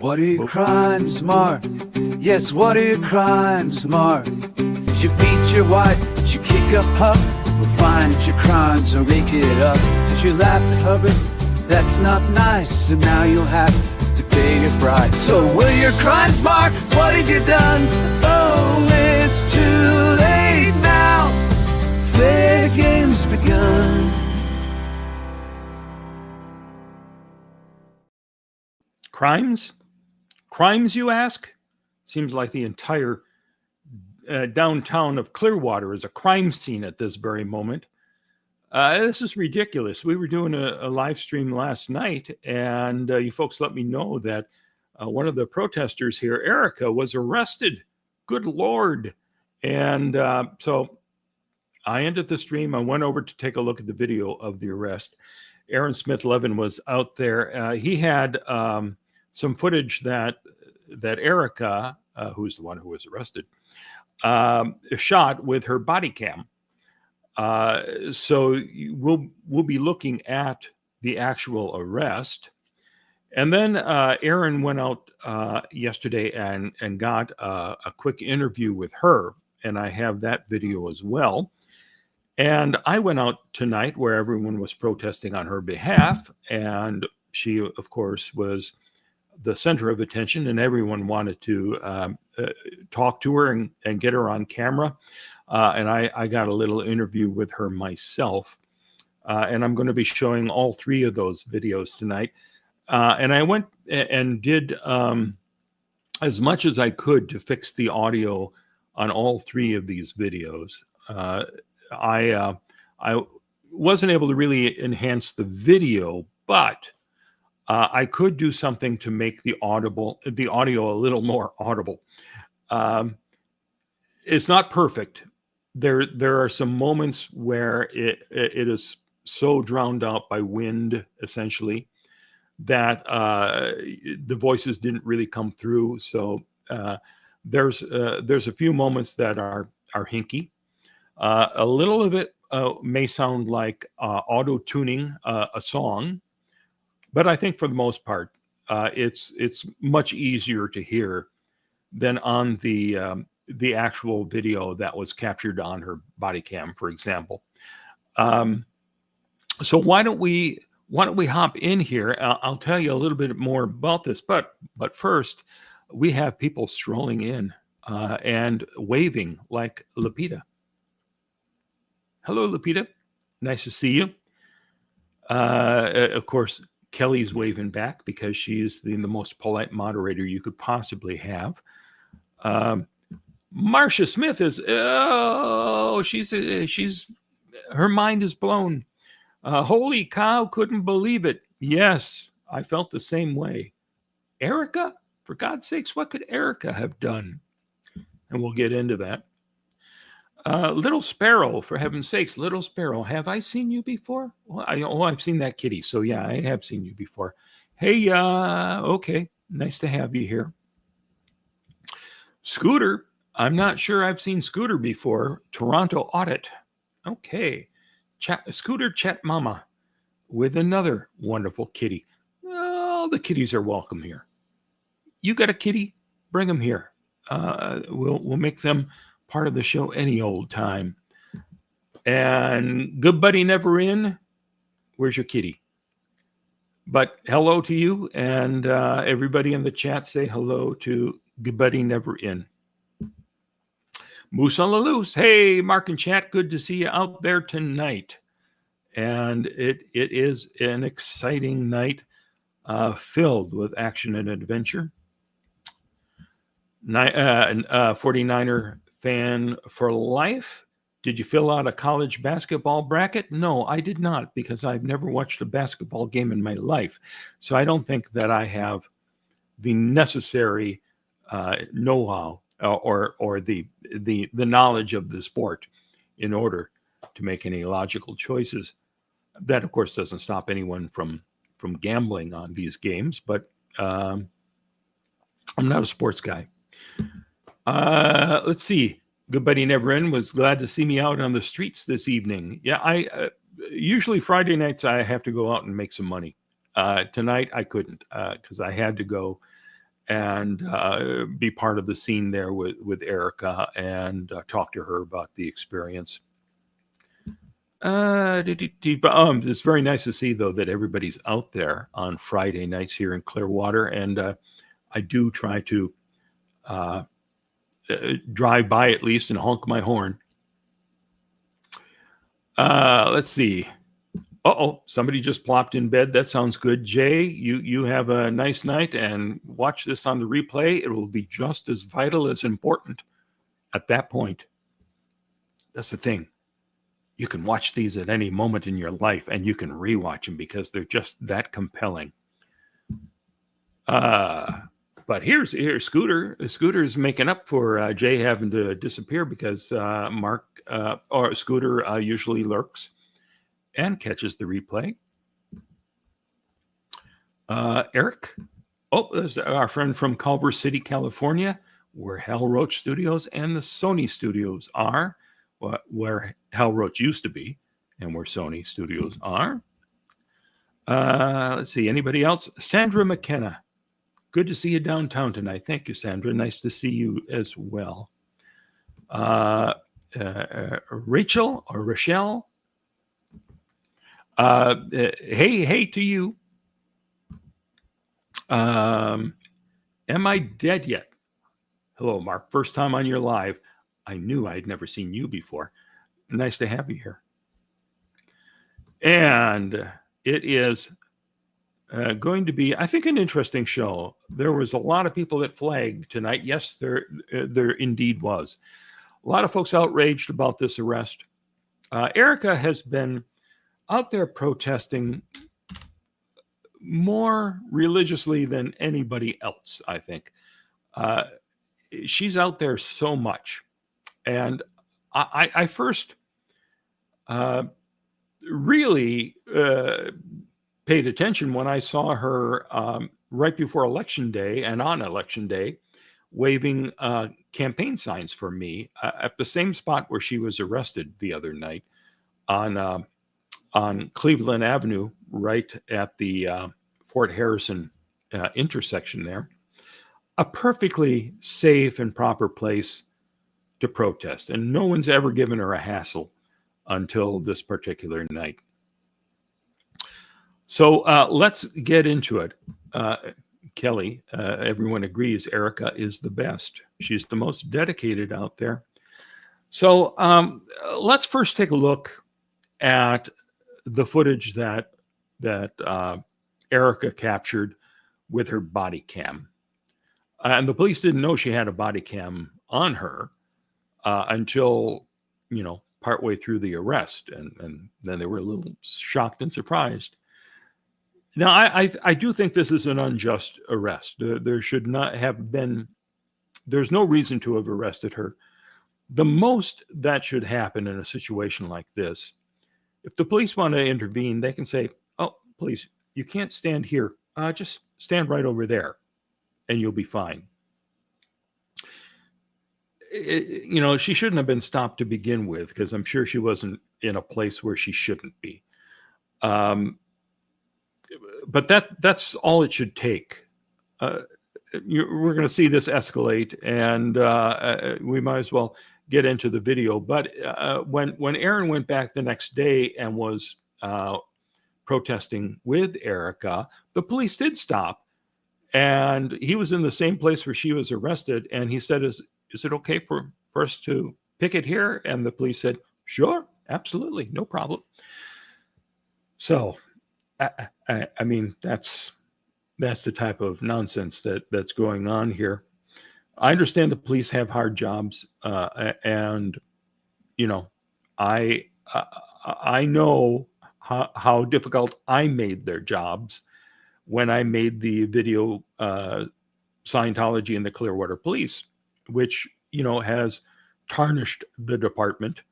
What are your crimes, Mark? Yes, what are your crimes, Mark? Did you beat your wife? Did you kick a pup? We'll find your crimes and rake it up. Did you laugh at Hubbard? That's not nice, and now you'll have to pay your price. So what are your crimes, Mark? What have you done? Oh, it's too late now. Fair game's begun. Crimes? Crimes, you ask? Seems like the entire downtown of Clearwater is a crime scene at this very moment. This is ridiculous. We were doing a live stream last night, and you folks let me know that one of the protesters here, Erika, was arrested. Good Lord. And so I ended the stream. I went over to take a look at the video of the arrest. Aaron Smith-Levin was out there. He had some footage that Erika, who's the one who was arrested, shot with her body cam. So we'll be looking at the actual arrest. And then Aaron went out yesterday and got a quick interview with her, and I have that video as well. And I went out tonight where everyone was protesting on her behalf, and she, of course, was the center of attention, and everyone wanted to talk to her and get her on camera. And I got a little interview with her myself. And I'm going to be showing all three of those videos tonight. And I went and did as much as I could to fix the audio on all three of these videos. I wasn't able to really enhance the video, but I could do something to make the audio a little more audible. It's not perfect. There are some moments where it is so drowned out by wind, essentially, that the voices didn't really come through. So there's a few moments that are hinky. A little of it may sound like auto-tuning a song. But I think for the most part, it's much easier to hear than on the actual video that was captured on her body cam, for example. So why don't we hop in here? I'll tell you a little bit more about this, but first we have people strolling in and waving like Lupita. Hello, Lupita. Nice to see you. Of course, Kelly's waving back because she's the most polite moderator you could possibly have. Marcia Smith is, she's her mind is blown. Holy cow, couldn't believe it. Yes, I felt the same way. Erika, for God's sakes, what could Erika have done? And we'll get into that. Little Sparrow, for heaven's sakes, Little Sparrow, have I seen you before? Well, I've seen that kitty, so yeah, I have seen you before. Hey, okay, nice to have you here. Scooter, I'm not sure I've seen Scooter before. Toronto Audit, okay. Scooter Chat Mama with another wonderful kitty. All the kitties are welcome here. You got a kitty? Bring them here. We'll make them part of the show any old time. And Good Buddy Never In, where's your kitty? But hello to you, and everybody in the chat say hello to Good Buddy Never In. Moose on the Loose, hey, Mark and chat, good to see you out there tonight. And it is an exciting night filled with action and adventure. 49er fan for life. Did you fill out a college basketball bracket? No, I did not, because I've never watched a basketball game in my life. So I don't think that I have the necessary know-how or the knowledge of the sport in order to make any logical choices. That, of course, doesn't stop anyone from gambling on these games, but I'm not a sports guy. Let's see. Good Buddy Never In was glad to see me out on the streets this evening. Yeah, I usually Friday nights I have to go out and make some money. Tonight I couldn't because I had to go and be part of the scene there with Erika and talk to her about the experience. It's very nice to see, though, that everybody's out there on Friday nights here in Clearwater, and I do try to drive by at least and honk my horn. Let's see. Somebody just plopped in bed. That sounds good. Jay, you have a nice night, and watch this on the replay. It will be just as vital as important at that point. That's the thing. You can watch these at any moment in your life, and you can rewatch them because they're just that compelling. But here's Scooter. Scooter is making up for Jay having to disappear because Scooter usually lurks and catches the replay. Eric. There's our friend from Culver City, California, where Hal Roach Studios and the Sony Studios are, where Hal Roach used to be, and where Sony Studios are. Let's see, anybody else? Sandra McKenna. Good to see you downtown tonight. Thank you, Sandra. Nice to see you as well. Rachel or Rochelle. Hey to you. Am I dead yet? Hello, Mark. First time on your live. I knew I'd never seen you before. Nice to have you here. And it is going to be, I think, an interesting show. There was a lot of people that flagged tonight. Yes, there indeed was. A lot of folks outraged about this arrest. Erika has been out there protesting more religiously than anybody else, I think. She's out there so much. And I first really paid attention when I saw her right before Election Day and on Election Day waving campaign signs for me at the same spot where she was arrested the other night on Cleveland Avenue, right at the Fort Harrison intersection there. A perfectly safe and proper place to protest. And no one's ever given her a hassle until this particular night. So let's get into it. Kelly, everyone agrees Erika is the best. She's the most dedicated out there. So let's first take a look at the footage that Erika captured with her body cam. And the police didn't know she had a body cam on her until, partway through the arrest. And then they were a little shocked and surprised. Now, I do think this is an unjust arrest. There should not have been, there's no reason to have arrested her. The most that should happen in a situation like this, if the police want to intervene, they can say, oh, please, you can't stand here. Just stand right over there and you'll be fine. She shouldn't have been stopped to begin with because I'm sure she wasn't in a place where she shouldn't be. But that's all it should take. We're going to see this escalate, and we might as well get into the video. But when Aaron went back the next day and was protesting with Erika, the police did stop, and he was in the same place where she was arrested, and he said, is it okay for us to picket here? And the police said, sure, absolutely, no problem. So I mean, that's the type of nonsense that's going on here. I understand the police have hard jobs, and I know how difficult I made their jobs when I made the video Scientology and the Clearwater Police, which has tarnished the department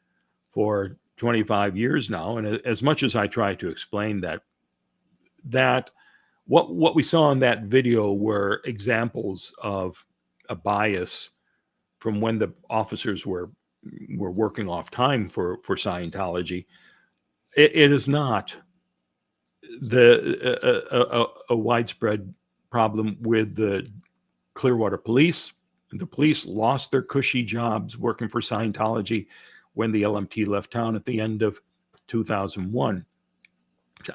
for 25 years now. And as much as I try to explain that what we saw in that video were examples of a bias from when the officers were working off time for Scientology. It is not a widespread problem with the Clearwater police. The police lost their cushy jobs working for Scientology when the LMT left town at the end of 2001.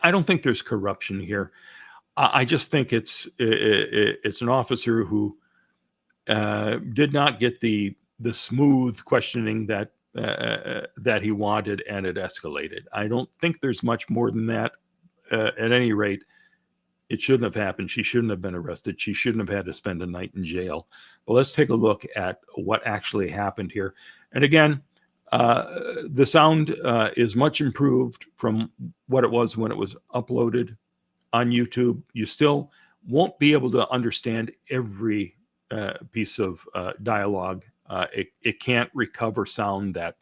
I don't think there's corruption here. I just think it's an officer who did not get the smooth questioning that he wanted, and it escalated. I don't think there's much more than that. At any rate, it shouldn't have happened. She shouldn't have been arrested. She shouldn't have had to spend a night in jail. But let's take a look at what actually happened here. And again, the sound is much improved from what it was when it was uploaded on YouTube. You still won't be able to understand every piece of dialogue. It can't recover sound that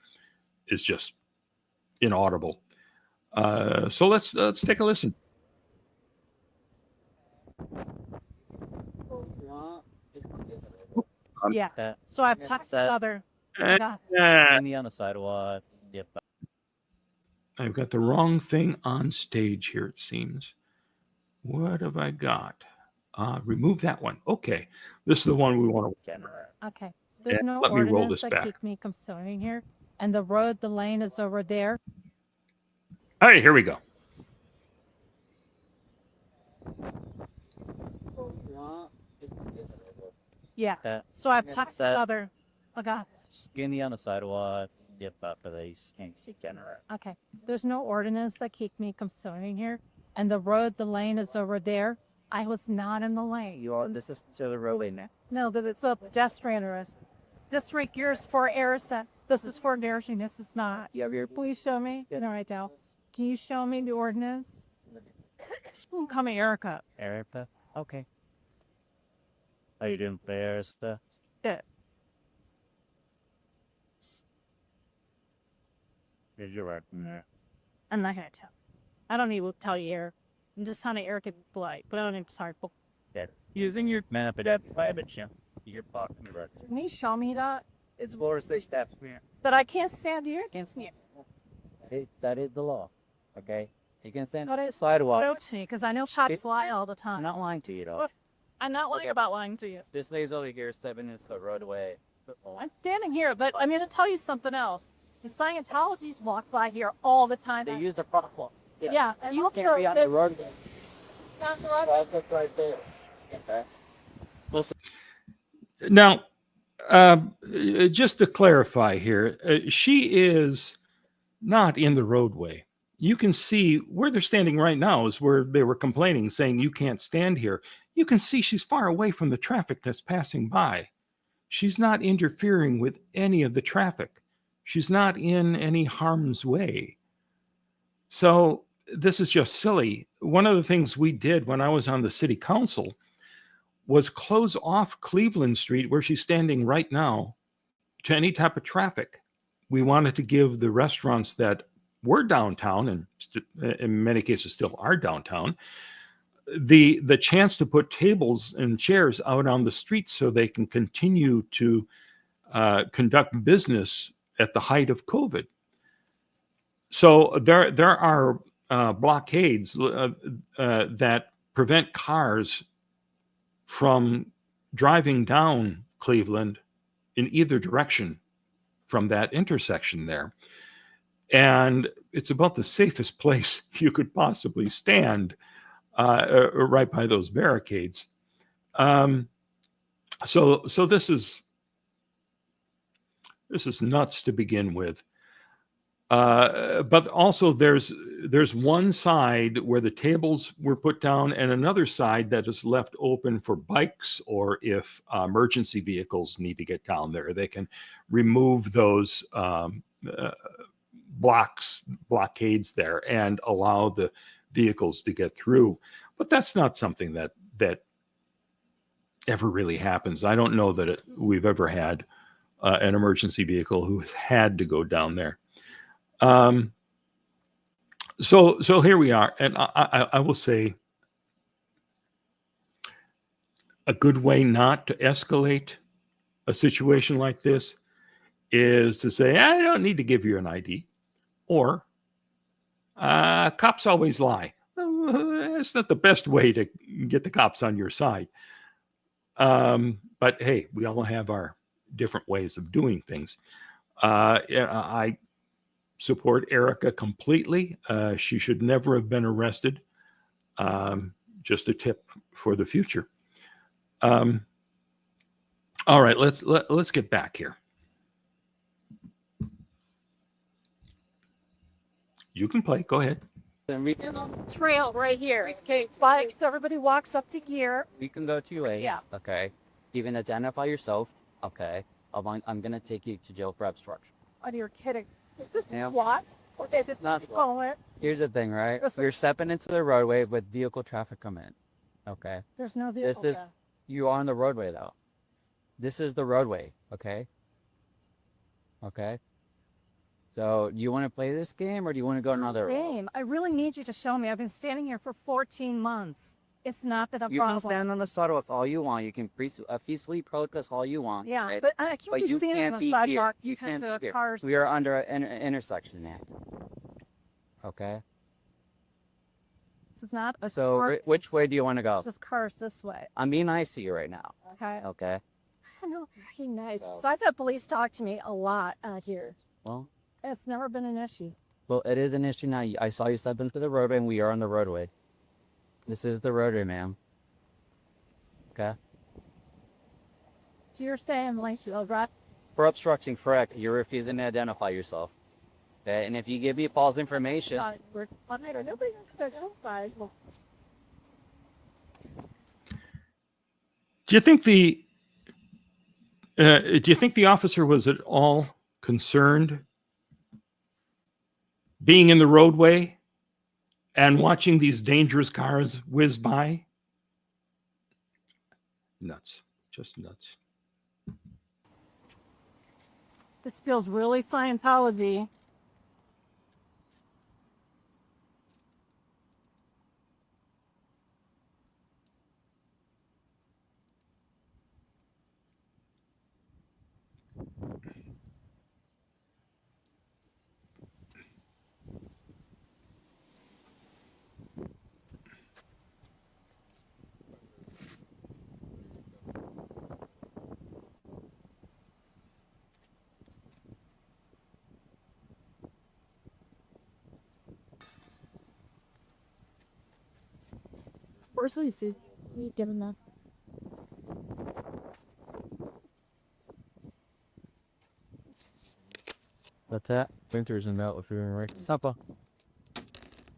is just inaudible. So let's take a listen. Yeah. So I've talked to other. Standing on the sidewalk. Yep. I've got the wrong thing on stage here, it seems. What have I got? Remove that one. Okay. This is the one we want to. Okay. So there's no let me roll ordinance this that back. keep me from starting here, and the lane is over there. All right, here we go. Yeah. So I've talked to other. Okay. Skinny on the sidewalk. Yep, police. Okay. So there's no ordinance that keep me from starting here, and the lane is over there. I was not in the lane. This is to the roadway now. No, that it's a pedestrian arrest. This right here is for Erika. This is for nourishing. This is not. You have your Please show me. No, I don't. Can you show me the ordinance? Call me Erika. Erika? Okay. How you doing, Erika? Yeah. Here's your work in there. I'm not gonna tell. I don't need to tell you, Eric. I'm just trying to Erika be polite, but I don't need to sorry. Yeah. Using your. Man up at that private you. You're blocking the road. Can you show me that? It's more six step. That I can't stand here. Can't stand. That is the law. Okay? You can stand What on the is- sidewalk. Don't to me, because I know shots It- lie all the I'm time. not lying to you, though. I'm not lying Okay. about lying to you. This lady's over here 7 minutes the road away. I'm standing here, but I'm going to tell you something else. The Scientologists walk by here all the time. They use the protocol. Yeah, and you look Can't be on the here. road. Not the road. That's right there. Okay. Listen. Now, just to clarify here, she is not in the roadway. You can see where they're standing right now is where they were complaining, saying you can't stand here. You can see she's far away from the traffic that's passing by. She's not interfering with any of the traffic. She's not in any harm's way. So this is just silly. One of the things we did when I was on the city council was close off Cleveland Street, where she's standing right now, to any type of traffic. We wanted to give the restaurants that were downtown, and in many cases still are downtown, the chance to put tables and chairs out on the street so they can continue to conduct business at the height of COVID. So there are blockades that prevent cars from driving down Cleveland in either direction from that intersection there. And it's about the safest place you could possibly stand right by those barricades. So this is nuts to begin with. But also there's one side where the tables were put down and another side that is left open for bikes, or if emergency vehicles need to get down there, they can remove those blockades there and allow the vehicles to get through. But that's not something that ever really happens. I don't know that we've ever had an emergency vehicle who has had to go down there. So here we are, and I will say a good way not to escalate a situation like this is to say, I don't need to give you an ID, or cops always lie. It's not the best way to get the cops on your side. But But hey, we all have our different ways of doing things. Yeah, I support Erika completely. She should never have been arrested. Just a tip for the future. All right, let's get back here. You can play. Go ahead. Trail right here. Okay, bikes. Everybody walks up to here. We can go 2A. Yeah. Okay. You can identify yourself. Okay. I'm gonna take you to jail for obstruction. Oh, you're kidding. Is this Yeah. what? Or is this Not SWAT. call it? Here's the thing, right? Listen. You're stepping into the roadway with vehicle traffic come in. Okay. There's no vehicle. This is there. you are on the roadway though. This is the roadway. Okay. Okay. So do you want to play this game or do you want to go another? Game. I really need you to show me. I've been standing here for 14 months. It's not been a You problem. can stand on the sidewalk all you want. You can peacefully protest all you want. Yeah, right? but I can't But be you standing can't on be the here. sidewalk You because can't of be here. cars. We are under an intersection act. Okay. This is not a So car. which way do you want to go? This is cars this way. I'm being nice to you right now. Okay. Okay. I know. Very nice. So- So I've had police talk to me a lot out here. Well, It's never been an issue. it is an issue now. I saw you step into the roadway, and we are on the roadway. This is the roadway, ma'am. Okay. So you're saying like you'll drive. For obstructing, correct. You're refusing to identify yourself. Okay. And if you give me false information, We're fine or nobody gets identified. Well, Do you think the officer was at all concerned being in the roadway and watching these dangerous cars whiz by? Nuts. Just nuts. this feels really Scientology. Where's Lucy? You give him that. that's it. Winter's in out if you're right. Supper.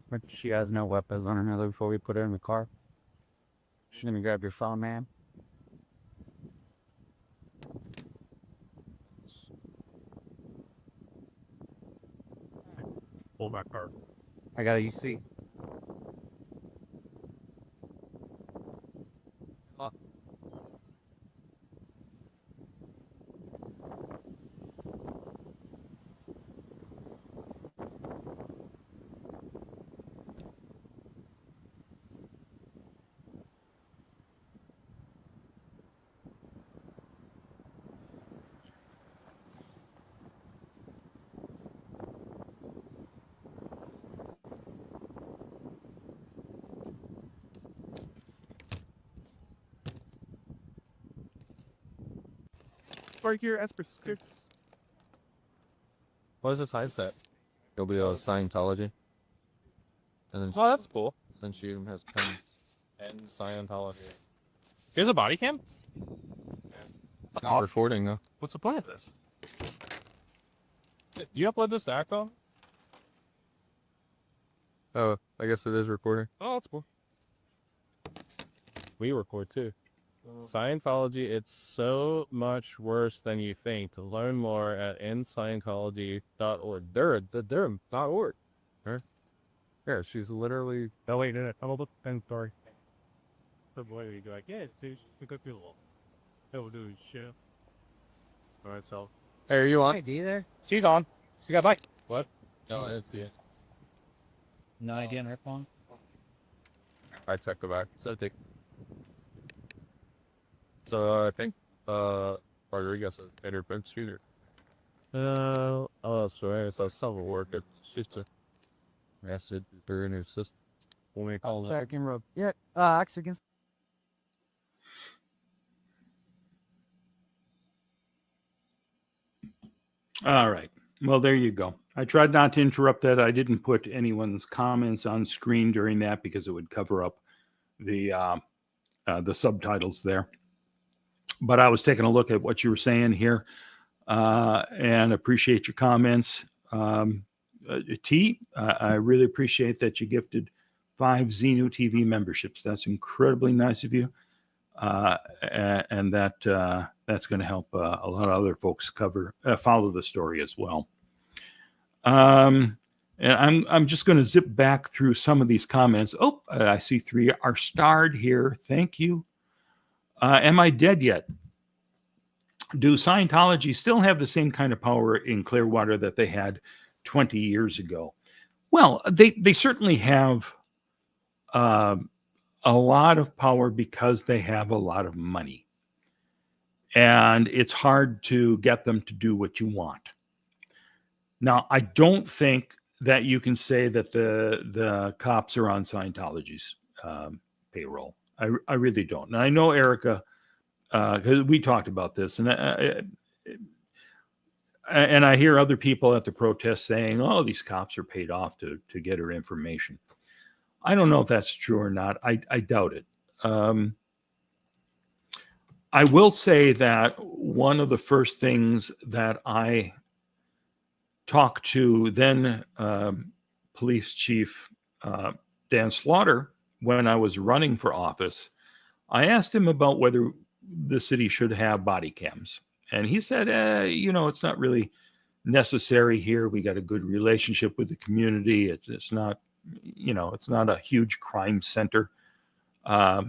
But she has no weapons on her before we put her in the car. Shouldn't even grab your phone, ma'am. Pull back car. I got a UC. Right here, as per skits. What is this high set? It'll be Scientology. And then, Oh, that's cool. then she has pen and Scientology. Here's a body cam. Not recording though. What's the point of this? You upload this to Acton? Oh, I guess it is recording. Oh, that's cool. We record too. Scientology, it's so much worse than you think. To learn more at inscientology.org. Durham.org. Her? Yeah, she's literally. No, wait, no. I'm a little sorry. The boy, you go like, yeah, dude, we could be a little. He'll do his shit. Alright, so. Hey, are you on? Hey, D there? She's on. She got bike. What? No, I didn't see it. No idea on her phone? I checked the back. So I think Rodriguez is better bench shooter. Sorry, so some work. She's just arrested her and her sister. When we call it. Second rope. Yeah, actually, All right. Well, there you go. I tried not to interrupt that. I didn't put anyone's comments on screen during that because it would cover up the subtitles there. But I was taking a look at what you were saying here, and appreciate your comments. T, I really appreciate that you gifted 5 Xenu TV memberships. That's incredibly nice of you, and that's going to help a lot of other folks follow the story as well. And I'm just going to zip back through some of these comments. Oh, I see 3 are starred here. Thank you. Am I dead yet? Do Scientology still have the same kind of power in Clearwater that they had 20 years ago? Well, they certainly have a lot of power because they have a lot of money. And it's hard to get them to do what you want. Now, I don't think that you can say that the cops are on Scientology's payroll. I really don't. And I know Erika, because we talked about this, and I hear other people at the protest saying, "Oh, these cops are paid off to get her information." I don't know if that's true or not. I doubt it. I will say that one of the first things that I talked to then Police Chief Dan Slaughter when I was running for office, I asked him about whether the city should have body cams. And he said, it's not really necessary here. We got a good relationship with the community. It's not, it's not a huge crime center. But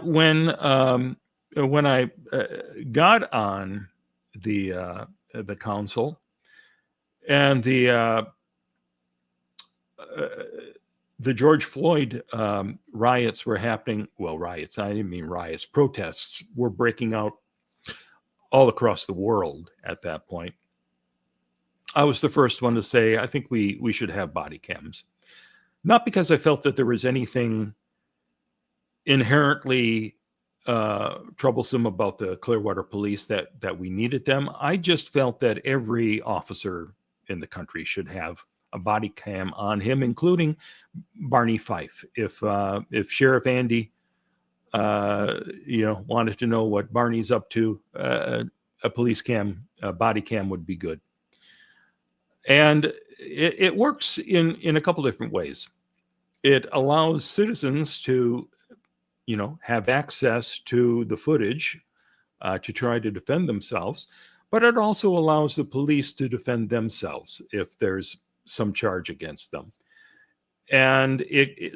when I got on the council and the George Floyd riots were happening. Well, riots, I didn't mean riots, protests were breaking out all across the world at that point. I was the first one to say, I think we should have body cams. Not because I felt that there was anything inherently troublesome about the Clearwater police that we needed them. I just felt that every officer in the country should have a body cam on him, including Barney Fife. If Sheriff Andy, wanted to know what Barney's up to, a police cam, a body cam would be good. And it works in a couple different ways. It allows citizens to, have access to the footage to try to defend themselves, but it also allows the police to defend themselves if there's some charge against them. And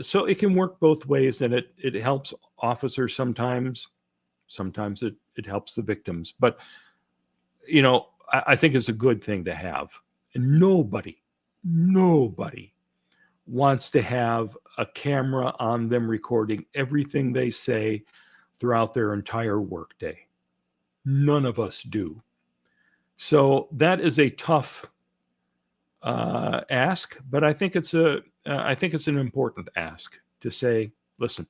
so it can work both ways, and it helps officers sometimes it helps the victims, but I think it's a good thing to have. And nobody wants to have a camera on them recording everything they say throughout their entire workday. None of us do. So that is a tough ask, but I think it's an important ask to say, listen,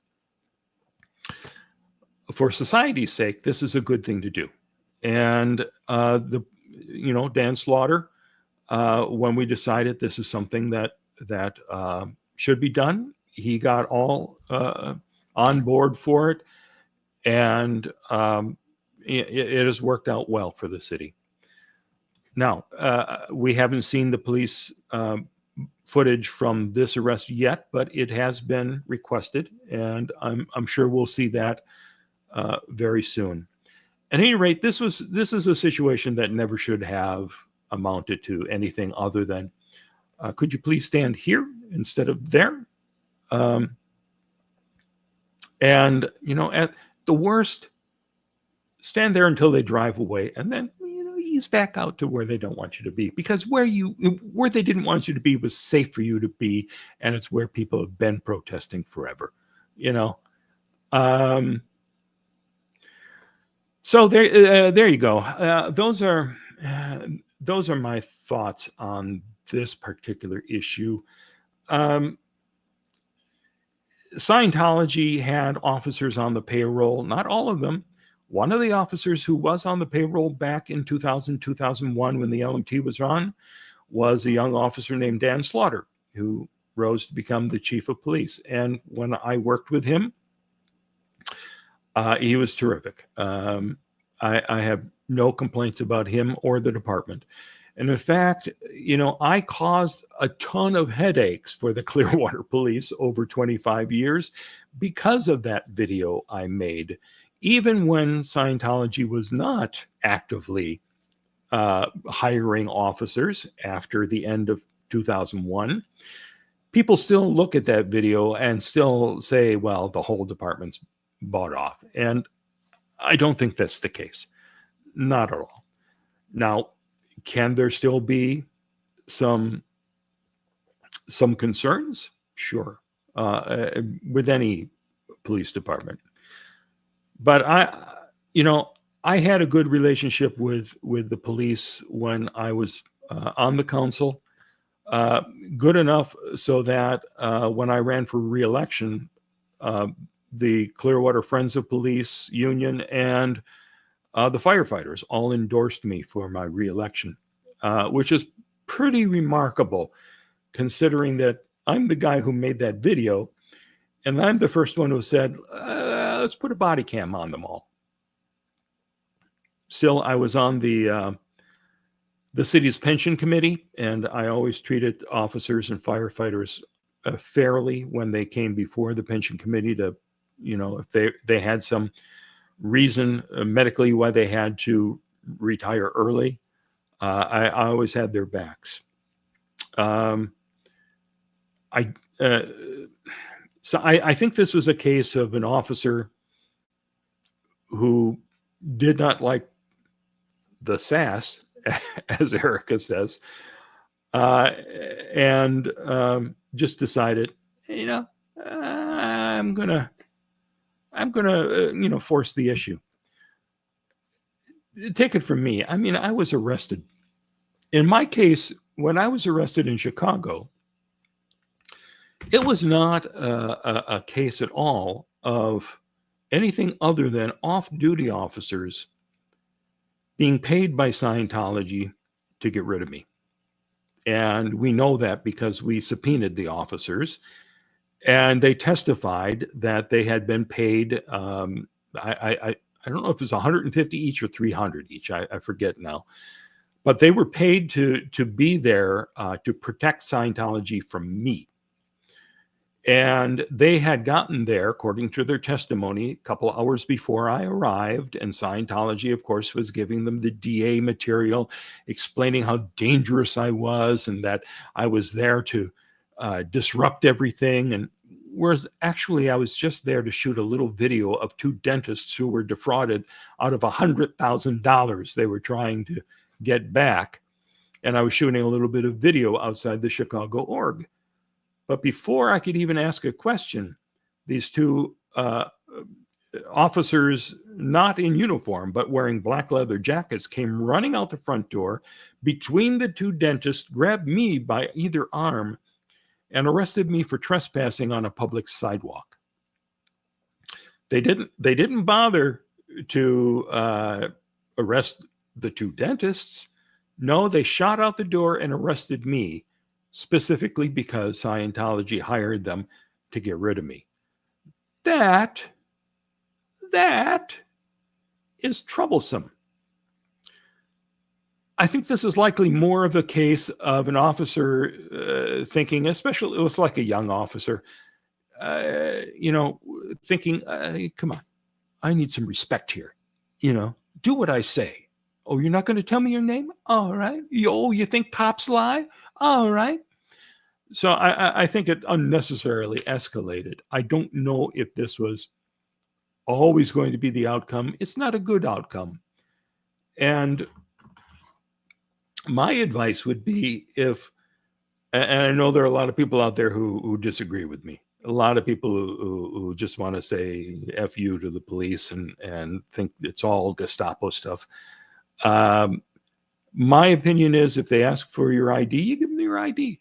for society's sake, this is a good thing to do. And Dan Slaughter, when we decided this is something that should be done, he got all on board for it, and it has worked out well for the city. Now, we haven't seen the police footage from this arrest yet, but it has been requested, and I'm sure we'll see that very soon. At any rate, this is a situation that never should have amounted to anything other than, could you please stand here instead of there? And at the worst, stand there until they drive away, and then ease back out to where they don't want you to be, because where they didn't want you to be was safe for you to be, and it's where people have been protesting forever. So there you go. Those are my thoughts on this particular issue. Scientology had officers on the payroll, not all of them, One of the officers who was on the payroll back in 2000, 2001, when the LMT was on, was a young officer named Dan Slaughter, who rose to become the chief of police. And when I worked with him, he was terrific. I have no complaints about him or the department. And in fact, I caused a ton of headaches for the Clearwater police over 25 years because of that video I made, even when Scientology was not actively hiring officers after the end of 2001. People still look at that video and still say, well, the whole department's bought off. And I don't think that's the case. Not at all. Now, can there still be some concerns? Sure, with any police department. But I had a good relationship with the police when I was on the council, good enough so that when I ran for re-election, the Clearwater Friends of Police Union and the firefighters all endorsed me for my re-election, which is pretty remarkable considering that I'm the guy who made that video, and I'm the first one who said, let's put a body cam on them all. Still, I was on the city's pension committee, and I always treated officers and firefighters fairly when they came before the pension committee to, if they had some reason medically why they had to retire early, I always had their backs. So I think this was a case of an officer who did not like the sass, as Erika says, and just decided, I'm gonna force the issue. Take it from me. I mean, I was arrested. In my case, when I was arrested in Chicago, it was not a case at all of anything other than off-duty officers being paid by Scientology to get rid of me. And we know that because we subpoenaed the officers, and they testified that they had been paid, I don't know if it's 150 each or 300 each, I forget now. But they were paid to be there to protect Scientology from me. And they had gotten there, according to their testimony, a couple hours before I arrived. And Scientology, of course, was giving them the DA material, explaining how dangerous I was and that I was there to disrupt everything. And whereas actually I was just there to shoot a little video of two dentists who were defrauded out of $100,000 they were trying to get back. And I was shooting a little bit of video outside the Chicago org. But before I could even ask a question, these two officers, not in uniform, but wearing black leather jackets, came running out the front door between the two dentists, grabbed me by either arm, and arrested me for trespassing on a public sidewalk. They didn't bother to arrest the two dentists. No, they shot out the door and arrested me, specifically because Scientology hired them to get rid of me. That is troublesome. I think this is likely more of a case of an officer thinking, especially it was like a young officer, thinking, come on, I need some respect here. Do what I say. Oh, you're not going to tell me your name? All right. You think cops lie? All right. So I think it unnecessarily escalated. I don't know if this was always going to be the outcome. It's not a good outcome. And my advice would be and I know there are a lot of people out there who disagree with me. A lot of people who just want to say F you to the police and think it's all Gestapo stuff. My opinion is if they ask for your ID, you give them your ID.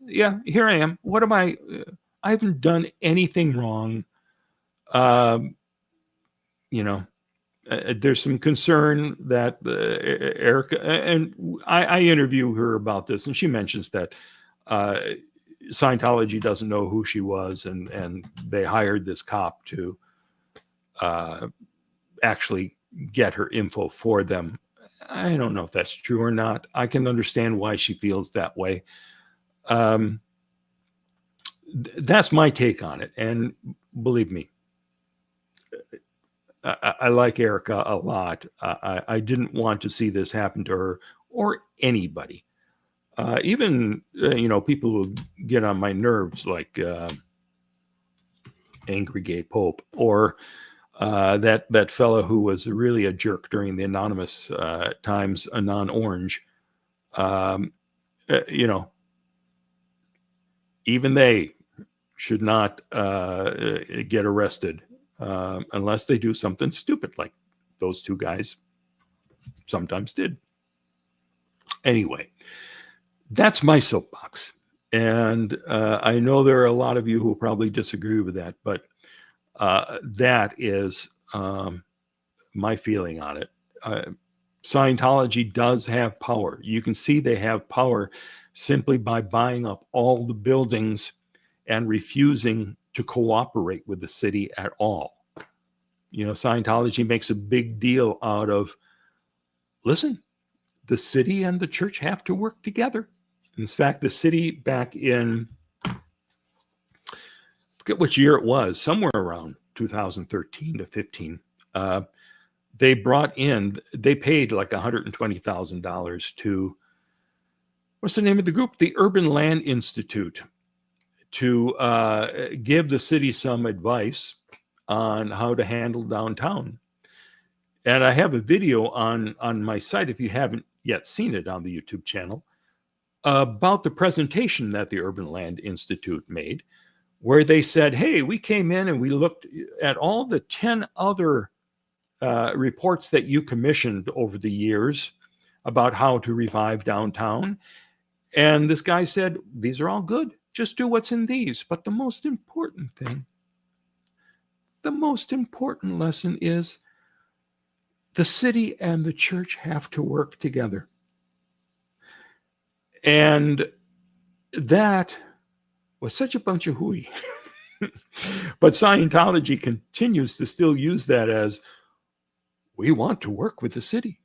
Yeah, here I am. What am I haven't done anything wrong. there's some concern that Erika, and I interview her about this, and she mentions that Scientology doesn't know who she was, and they hired this cop to actually get her info for them. I don't know if that's true or not. I can understand why she feels that way. That's my take on it. And believe me, I like Erika a lot. I didn't want to see this happen to her or anybody. Even, people who get on my nerves, like Angry Gay Pope, or that fellow who was really a jerk during the anonymous times, Anon Orange. Even they should not get arrested unless they do something stupid like those two guys sometimes did. Anyway, that's my soapbox. And I know there are a lot of you who probably disagree with that, but that is my feeling on it. Scientology does have power. You can see they have power simply by buying up all the buildings and refusing to cooperate with the city at all. Scientology makes a big deal out of, listen, the city and the church have to work together. In fact, the city back in, I forget which year it was, somewhere around 2013 to 15, they paid like $120,000 to, what's the name of the group? The Urban Land Institute, to give the city some advice on how to handle downtown. And I have a video on my site, if you haven't yet seen it on the YouTube channel, about the presentation that the Urban Land Institute made, where they said, hey, we came in and we looked at all the 10 other reports that you commissioned over the years about how to revive downtown. And this guy said, these are all good. Just do what's in these. But the most important thing, the most important lesson is the city and the church have to work together. And that was such a bunch of hooey. But Scientology continues to still use that as, we want to work with the city.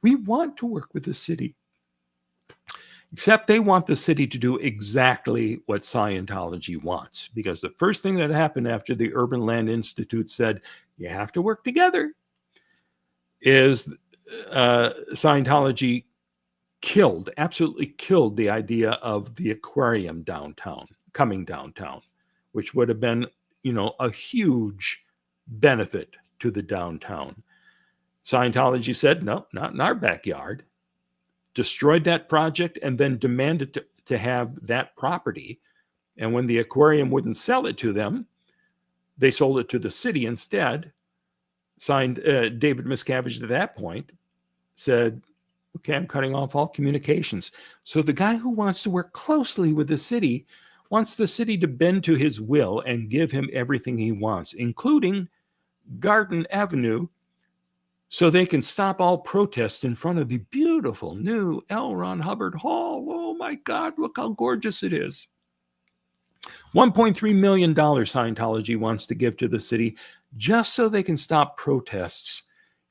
We want to work with the city. Except they want the city to do exactly what Scientology wants. Because the first thing that happened after the Urban Land Institute said, you have to work together, is Scientology absolutely killed the idea of the aquarium coming downtown, which would have been, a huge benefit to the downtown. Scientology said, no, not in our backyard. Destroyed that project and then demanded to have that property. And when the aquarium wouldn't sell it to them, they sold it to the city instead. David Miscavige at that point said, okay, I'm cutting off all communications. So the guy who wants to work closely with the city wants the city to bend to his will and give him everything he wants, including Garden Avenue, so they can stop all protests in front of the beautiful new L. Ron Hubbard Hall. Oh my God, look how gorgeous it is. $1.3 million Scientology wants to give to the city just so they can stop protests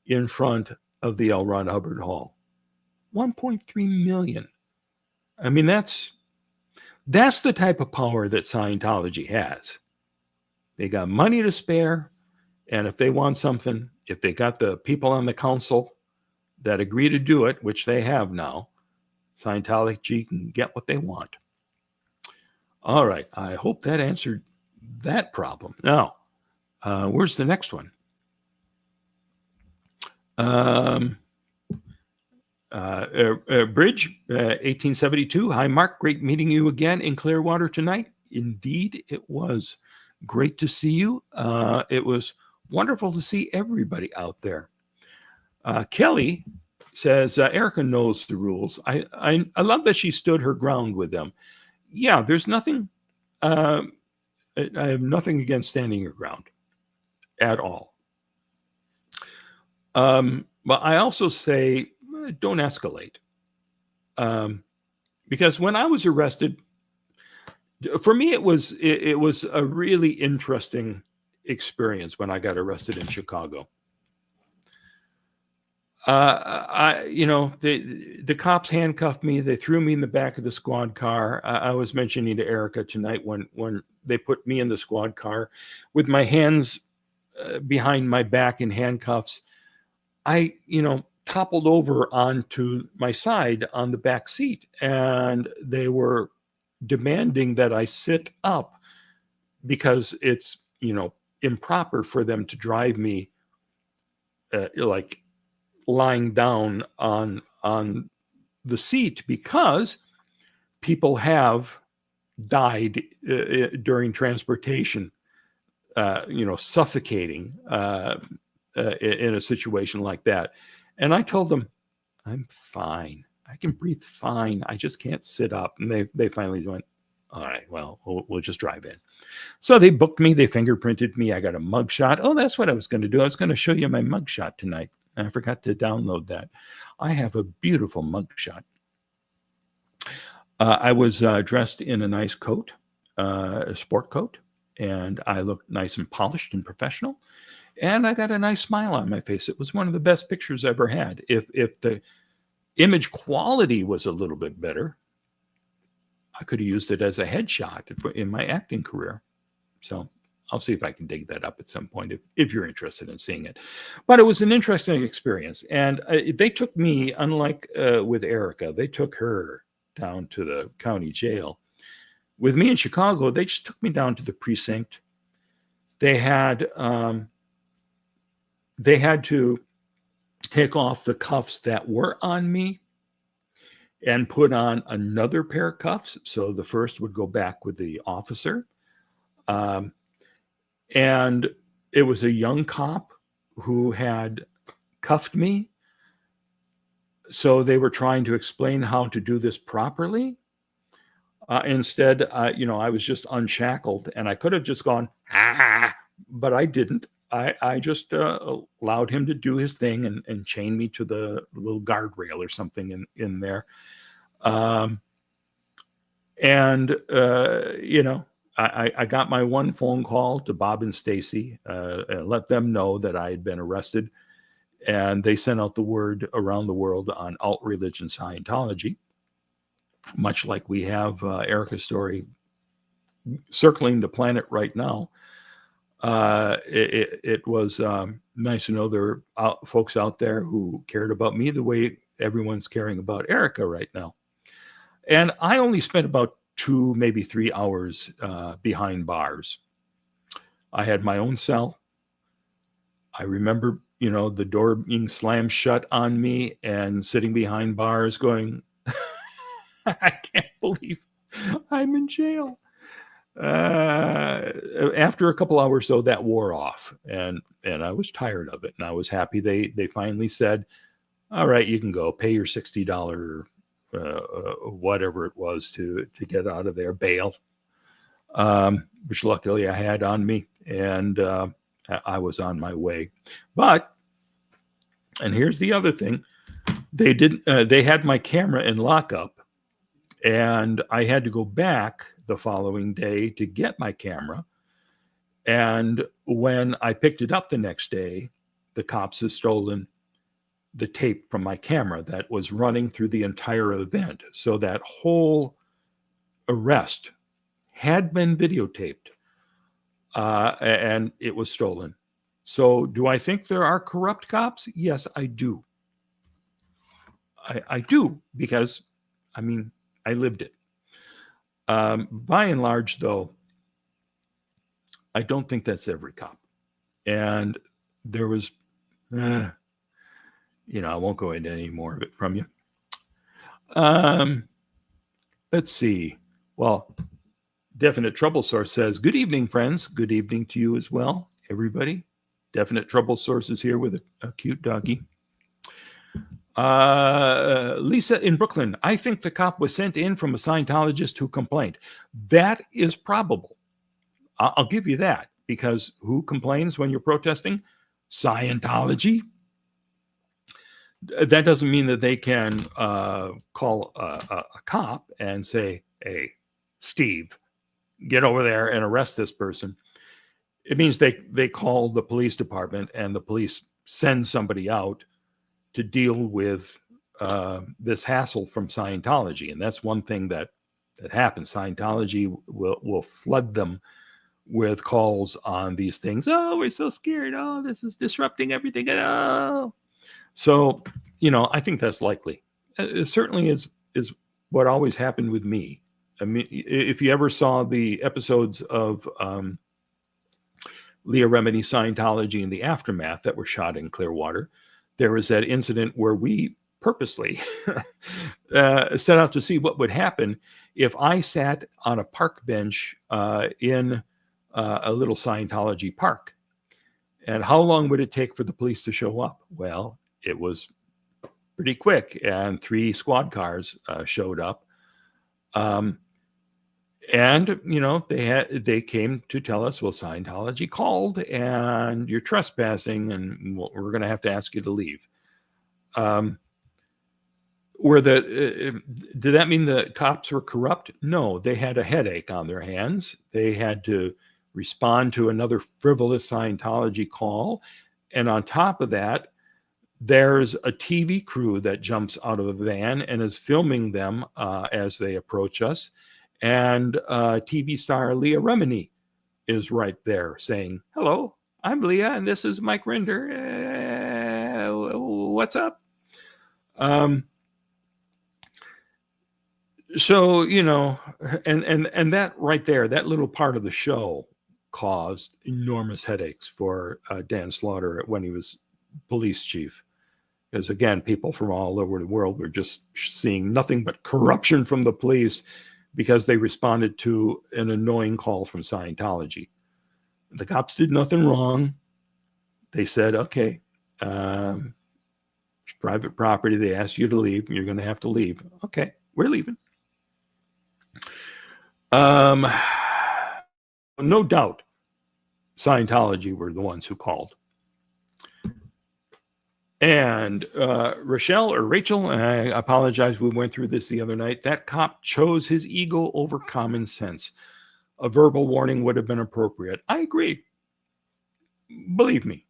in front of the L. Ron Hubbard Hall. 1.3 million. I mean, that's the type of power that Scientology has. They got money to spare, and if they want something, if they got the people on the council that agree to do it, which they have now, Scientology can get what they want. All right, I hope that answered that problem. Now, where's the next one? Bridge, 1872. Hi, Mark. Great meeting you again in Clearwater tonight. Indeed, it was great to see you. It was wonderful to see everybody out there. Kelly says, Erika knows the rules. I love that she stood her ground with them. Yeah, there's nothing, I have nothing against standing your ground at all. But I also say, don't escalate. Because when I was arrested, for me, it was a really interesting experience when I got arrested in Chicago. The cops handcuffed me. They threw me in the back of the squad car. I was mentioning to Erika tonight when they put me in the squad car with my hands behind my back in handcuffs. I, toppled over onto my side on the back seat, and they were demanding that I sit up because it's, improper for them to drive me like lying down on the seat, because people have died during transportation, suffocating in a situation like that. And I told them, I'm fine. I can breathe fine. I just can't sit up. And they finally went, all right, well, we'll just drive in. So they booked me. They fingerprinted me. I got a mugshot. Oh, that's what I was going to do. I was going to show you my mugshot tonight. I forgot to download that. I have a beautiful mugshot. I was dressed in a nice coat, a sport coat, and I looked nice and polished and professional. And I got a nice smile on my face. It was one of the best pictures I ever had. If the image quality was a little bit better, I could have used it as a headshot in my acting career. So I'll see if I can dig that up at some point if you're interested in seeing it. But it was an interesting experience. And they took me, unlike with Erika, they took her down to the county jail. With me in Chicago, they just took me down to the precinct. They had to take off the cuffs that were on me and put on another pair of cuffs. So the first would go back with the officer. And it was a young cop who had cuffed me. So they were trying to explain how to do this properly. Instead, I was just unshackled, and I could have just gone, but I didn't. I just allowed him to do his thing and chain me to the little guardrail or something in there. I got my one phone call to Bob and Stacy and let them know that I had been arrested. And they sent out the word around the world on alt-religion Scientology, much like we have Erika's story circling the planet right now. It was nice to know there are folks out there who cared about me the way everyone's caring about Erika right now. And I only spent about 2, maybe 3 hours behind bars. I had my own cell. I remember, the door being slammed shut on me and sitting behind bars going, I can't believe I'm in jail. After a couple hours, though, that wore off, and I was tired of it, and I was happy they finally said, all right, you can go, pay your $60 whatever it was to get out of there, bail, which luckily I had on me, and I was on my way. But, and here's the other thing, they had my camera in lockup, and I had to go back the following day to get my camera. And when I picked it up the next day, the cops had stolen the tape from my camera that was running through the entire event. So that whole arrest had been videotaped, and it was stolen. So do I think there are corrupt cops? Yes, I do. I do, because, I lived it. By and large, though, I don't think that's every cop. And there was, I won't go into any more of it from you. Let's see. Well, Definite Trouble Source says, good evening, friends. Good evening to you as well, everybody. Definite Trouble Source is here with a cute doggy. Lisa in Brooklyn, I think the cop was sent in from a Scientologist who complained. That is probable. I'll give you that, because who complains when you're protesting? Scientology. that doesn't mean that they can call a cop and say, "Hey, Steve, get over there and arrest this person." It means they call the police department, and the police send somebody out to deal with this hassle from Scientology. And that's one thing that happens. Scientology will flood them with calls on these things. Oh, we're so scared. Oh, this is disrupting everything. Oh. So, I think that's likely. It certainly is what always happened with me. I mean, if you ever saw the episodes of Leah Remini Scientology and the Aftermath that were shot in Clearwater, there was that incident where we purposely set out to see what would happen if I sat on a park bench in a little Scientology park. And how long would it take for the police to show up? Well, it was pretty quick, and 3 squad cars showed up. And they came to tell us, well, Scientology called and you're trespassing, and we're going to have to ask you to leave. Did that mean the cops were corrupt? No, they had a headache on their hands. They had to respond to another frivolous Scientology call, and on top of that, there's a TV crew that jumps out of a van and is filming them as they approach us. And TV star Leah Remini is right there saying, "Hello, I'm Leah, and this is Mike Rinder. What's up?" So, and that right there, that little part of the show caused enormous headaches for Dan Slaughter when he was police chief. Because again, people from all over the world were just seeing nothing but corruption from the police because they responded to an annoying call from Scientology. The cops did nothing wrong. They said, okay, it's private property. They asked you to leave. You're going to have to leave. Okay, we're leaving. No doubt Scientology were the ones who called. And Rachel, and I apologize, we went through this the other night. That cop chose his ego over common sense. A verbal warning would have been appropriate. I agree. Believe me,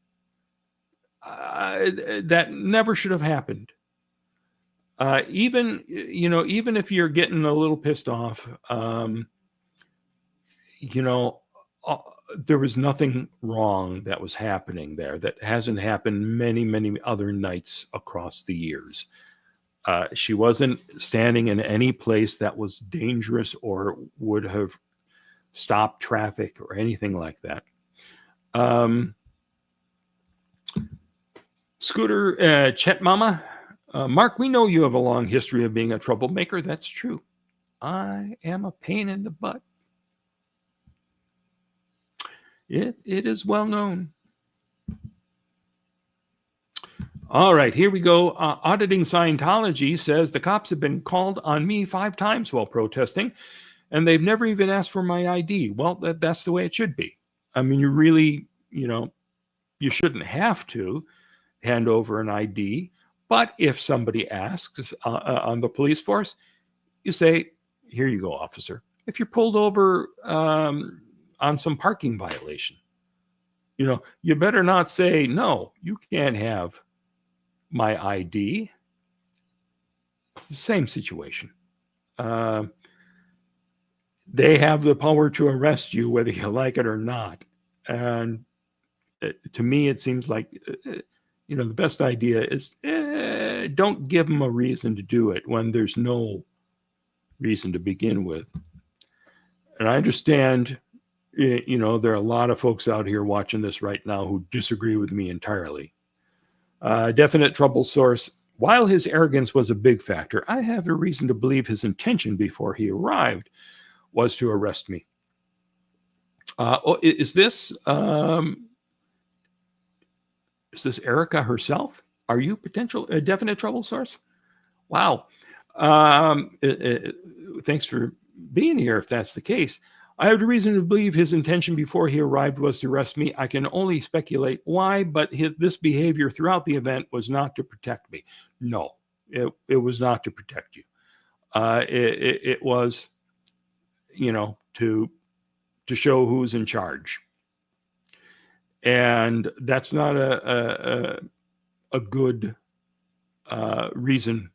that never should have happened. Even if you're getting a little pissed off, there was nothing wrong that was happening there that hasn't happened many, many other nights across the years. She wasn't standing in any place that was dangerous or would have stopped traffic or anything like that. Scooter, Chet Mama, Mark, we know you have a long history of being a troublemaker. That's true. I am a pain in the butt. It is well known. All right, here we go. Auditing Scientology says the cops have been called on me 5 times while protesting, and they've never even asked for my ID. Well, that's the way it should be. I mean, you really, you shouldn't have to hand over an ID. But if somebody asks on the police force, you say, here you go, officer. If you're pulled over on some parking violation, you better not say, no, you can't have my ID. It's the same situation. They have the power to arrest you whether you like it or not. And to me, it seems like, the best idea is don't give them a reason to do it when there's no reason to begin with. And I understand, there are a lot of folks out here watching this right now who disagree with me entirely. Definite trouble source. While his arrogance was a big factor, I have a reason to believe his intention before he arrived was to arrest me. Is this Erika herself? Are you a definite trouble source? Wow. Thanks for being here if that's the case. I have reason to believe his intention before he arrived was to arrest me. I can only speculate why, but this behavior throughout the event was not to protect me. No, it was not to protect you. It was, to show who's in charge. And that's not a good reason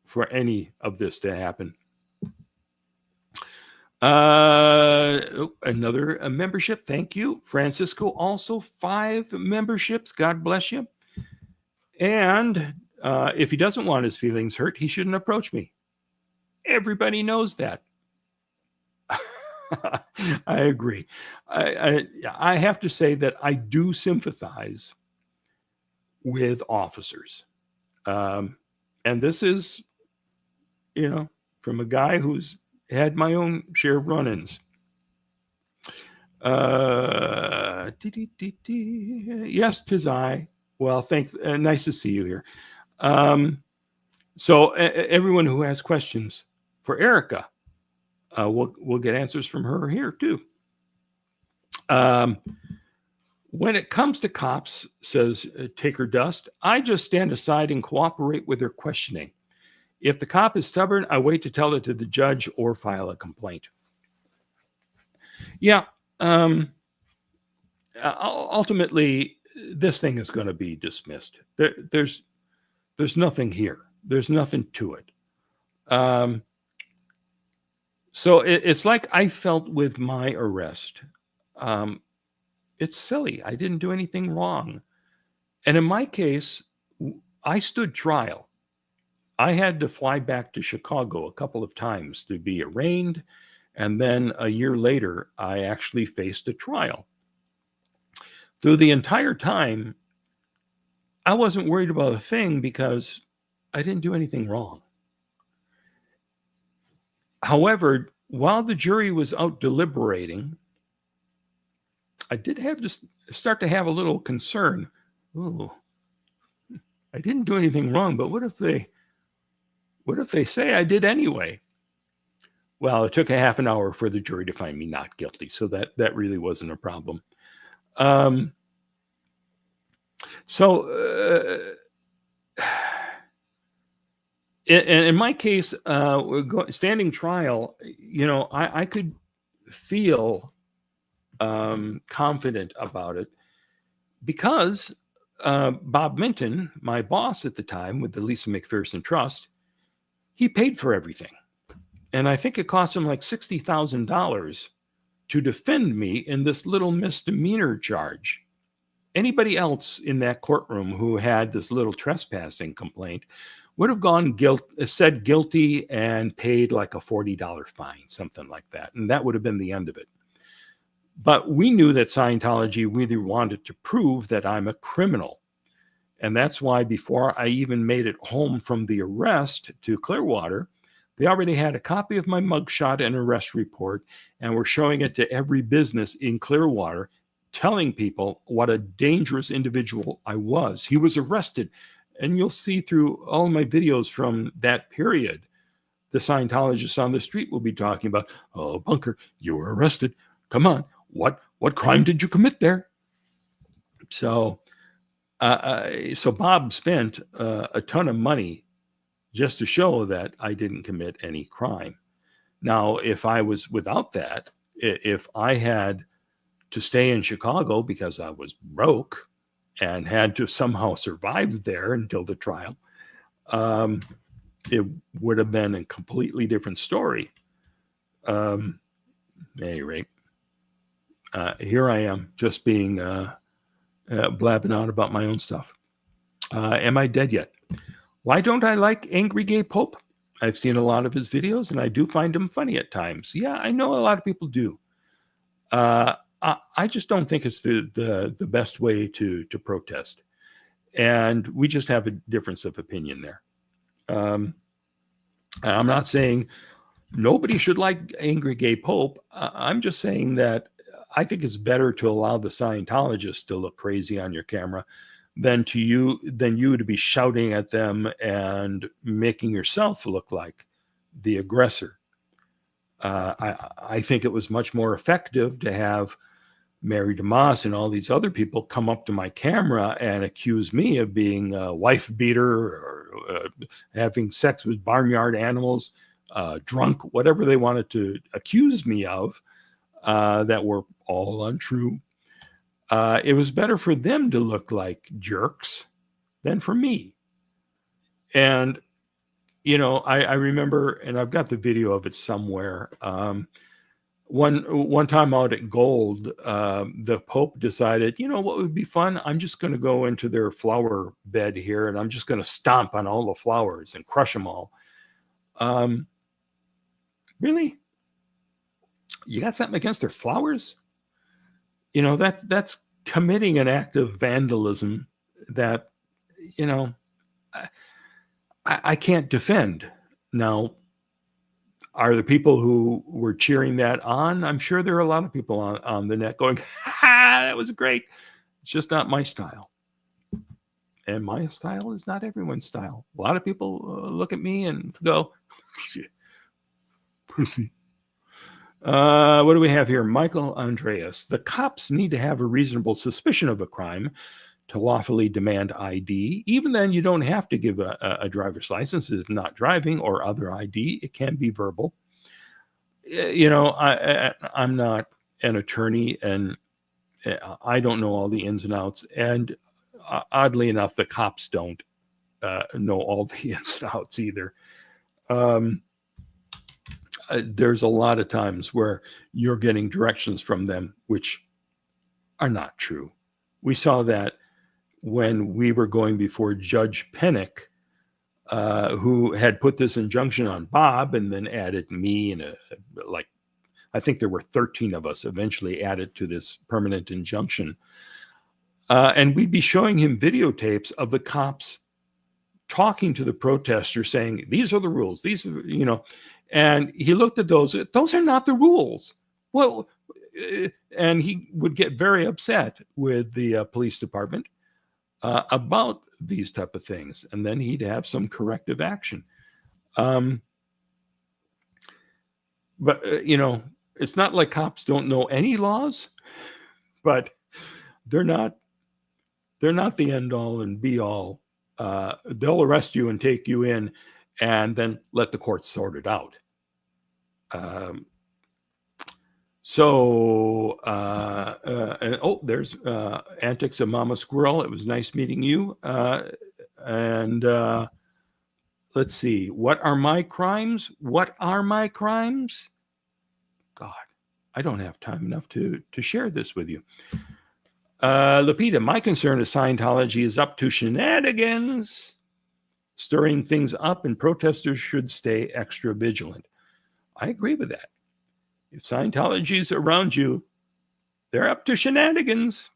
for any of this to happen. Another membership. Thank you. Francisco, also 5 memberships. God bless you. And if he doesn't want his feelings hurt, he shouldn't approach me. Everybody knows that. I agree. I have to say that I do sympathize with officers. And this is, from a guy who's had my own share of run-ins. Yes, 'tis I. Well, thanks. Nice to see you here. So everyone who has questions for Erika, we'll get answers from her here too. When it comes to cops, says Taker Dust, I just stand aside and cooperate with their questioning. If the cop is stubborn, I wait to tell it to the judge or file a complaint. Yeah. Ultimately, this thing is going to be dismissed. There's nothing here. There's nothing to it. So it's like I felt with my arrest. It's silly. I didn't do anything wrong. And in my case, I stood trial. I had to fly back to Chicago a couple of times to be arraigned. And then a year later, I actually faced a trial. Through the entire time, I wasn't worried about a thing because I didn't do anything wrong. However, while the jury was out deliberating, I did have to start to have a little concern. Oh, I didn't do anything wrong, but what if they say I did anyway? Well, it took a half an hour for the jury to find me not guilty, so that really wasn't a problem. In my case, standing trial, I could feel confident about it because Bob Minton, my boss at the time with the Lisa McPherson Trust, he paid for everything. And I think it cost him like $60,000 to defend me in this little misdemeanor charge. Anybody else in that courtroom who had this little trespassing complaint would have said guilty and paid like a $40 fine, something like that. And that would have been the end of it. But we knew that Scientology really wanted to prove that I'm a criminal. And that's why before I even made it home from the arrest to Clearwater, they already had a copy of my mugshot and arrest report and were showing it to every business in Clearwater, telling people what a dangerous individual I was. He was arrested. And you'll see through all my videos from that period, the Scientologists on the street will be talking about, oh, Bunker, you were arrested. Come on. What crime did you commit there? So Bob spent a ton of money just to show that I didn't commit any crime. Now, if I was without that, if I had to stay in Chicago because I was broke and had to somehow survive there until the trial, it would have been a completely different story. At any rate, here I am just being blabbing out about my own stuff. Am I dead yet? Why don't I like Angry Gay Pope? I've seen a lot of his videos and I do find him funny at times. Yeah, I know a lot of people do. I just don't think it's the best way to protest. And we just have a difference of opinion there. I'm not saying nobody should like Angry Gay Pope. I'm just saying that I think it's better to allow the Scientologists to look crazy on your camera than you to be shouting at them and making yourself look like the aggressor. I think it was much more effective to have Mary DeMoss and all these other people come up to my camera and accuse me of being a wife beater or having sex with barnyard animals, drunk, whatever they wanted to accuse me of, that were all untrue. It was better for them to look like jerks than for me. And, I remember, and I've got the video of it somewhere. One time out at Gold, the Pope decided, what would be fun? I'm just going to go into their flower bed here, and I'm just going to stomp on all the flowers and crush them all. Really? You got something against their flowers? That's committing an act of vandalism that, I can't defend. Now, are the people who were cheering that on? I'm sure there are a lot of people on the net going, ha, that was great. It's just not my style. And my style is not everyone's style. A lot of people look at me and go, pussy. What do we have here? Michael Andreas. The cops need to have a reasonable suspicion of a crime to lawfully demand ID. Even then, you don't have to give a driver's license if not driving or other ID. It can be verbal. I'm not an attorney, and I don't know all the ins and outs. And oddly enough, the cops don't know all the ins and outs either. There's a lot of times where you're getting directions from them which are not true. We saw that when we were going before Judge Pennick, who had put this injunction on Bob and then added me and I think there were 13 of us eventually added to this permanent injunction. And we'd be showing him videotapes of the cops talking to the protesters saying, these are the rules, these are, and he looked at those are not the rules. Well, and he would get very upset with the police department about these type of things. And then he'd have some corrective action. But, it's not like cops don't know any laws, but they're not the end all and be all. They'll arrest you and take you in and then let the courts sort it out. There's Antics of Mama Squirrel. It was nice meeting you. Let's see. What are my crimes? What are my crimes? God, I don't have time enough to share this with you. Lupita, my concern is Scientology is up to shenanigans, stirring things up, and protesters should stay extra vigilant. I agree with that. If Scientology is around you, they're up to shenanigans.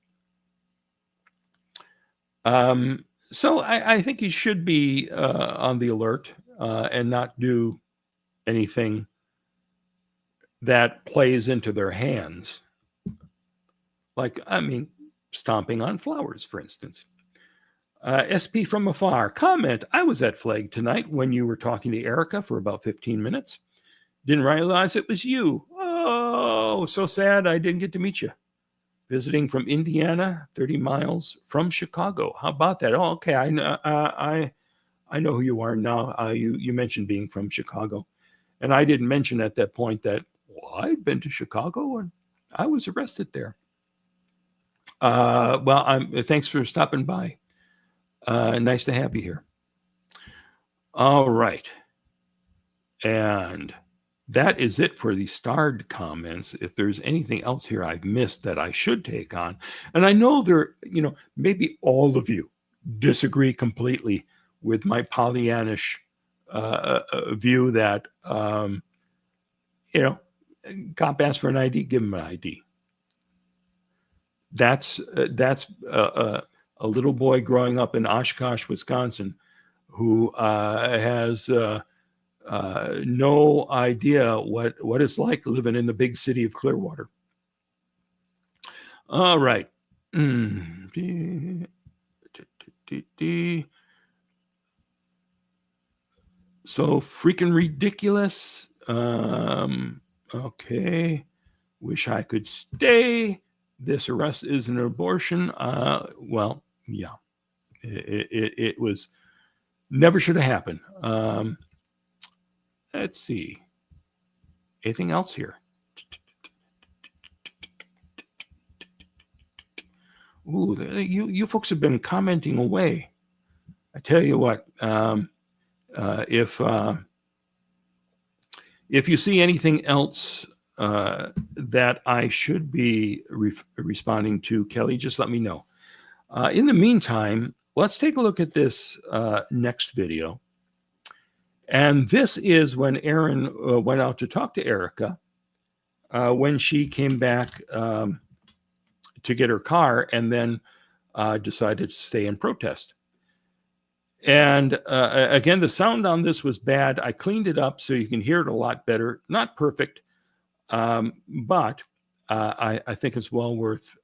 So I think you should be on the alert and not do anything that plays into their hands. Stomping on flowers, for instance. SP from afar, comment, I was at Flag tonight when you were talking to Erika for about 15 minutes. Didn't realize it was you. Oh, so sad I didn't get to meet you. Visiting from Indiana, 30 miles from Chicago. How about that? Oh, okay. I know who you are now. You mentioned being from Chicago. And I didn't mention at that point that, I'd been to Chicago and I was arrested there. Thanks for stopping by. Nice to have you here. All right. And that is it for the starred comments. If there's anything else here I've missed that I should take on, and I know maybe all of you disagree completely with my Pollyannish view that, cop asks for an ID, give him an ID. That's a little boy growing up in Oshkosh, Wisconsin, who has no idea what it's like living in the big city of Clearwater. All right. So freaking ridiculous. Okay. Wish I could stay. This arrest is an abortion. Well, yeah. It was never should have happened. Let's see. Anything else here? Ooh, you folks have been commenting away. I tell you what, if you see anything else that I should be responding to, Kelly, just let me know. In the meantime, let's take a look at this next video. And this is when Aaron went out to talk to Erika when she came back to get her car and then decided to stay and protest. And again, the sound on this was bad. I cleaned it up so you can hear it a lot better. Not perfect, but I think it's well worth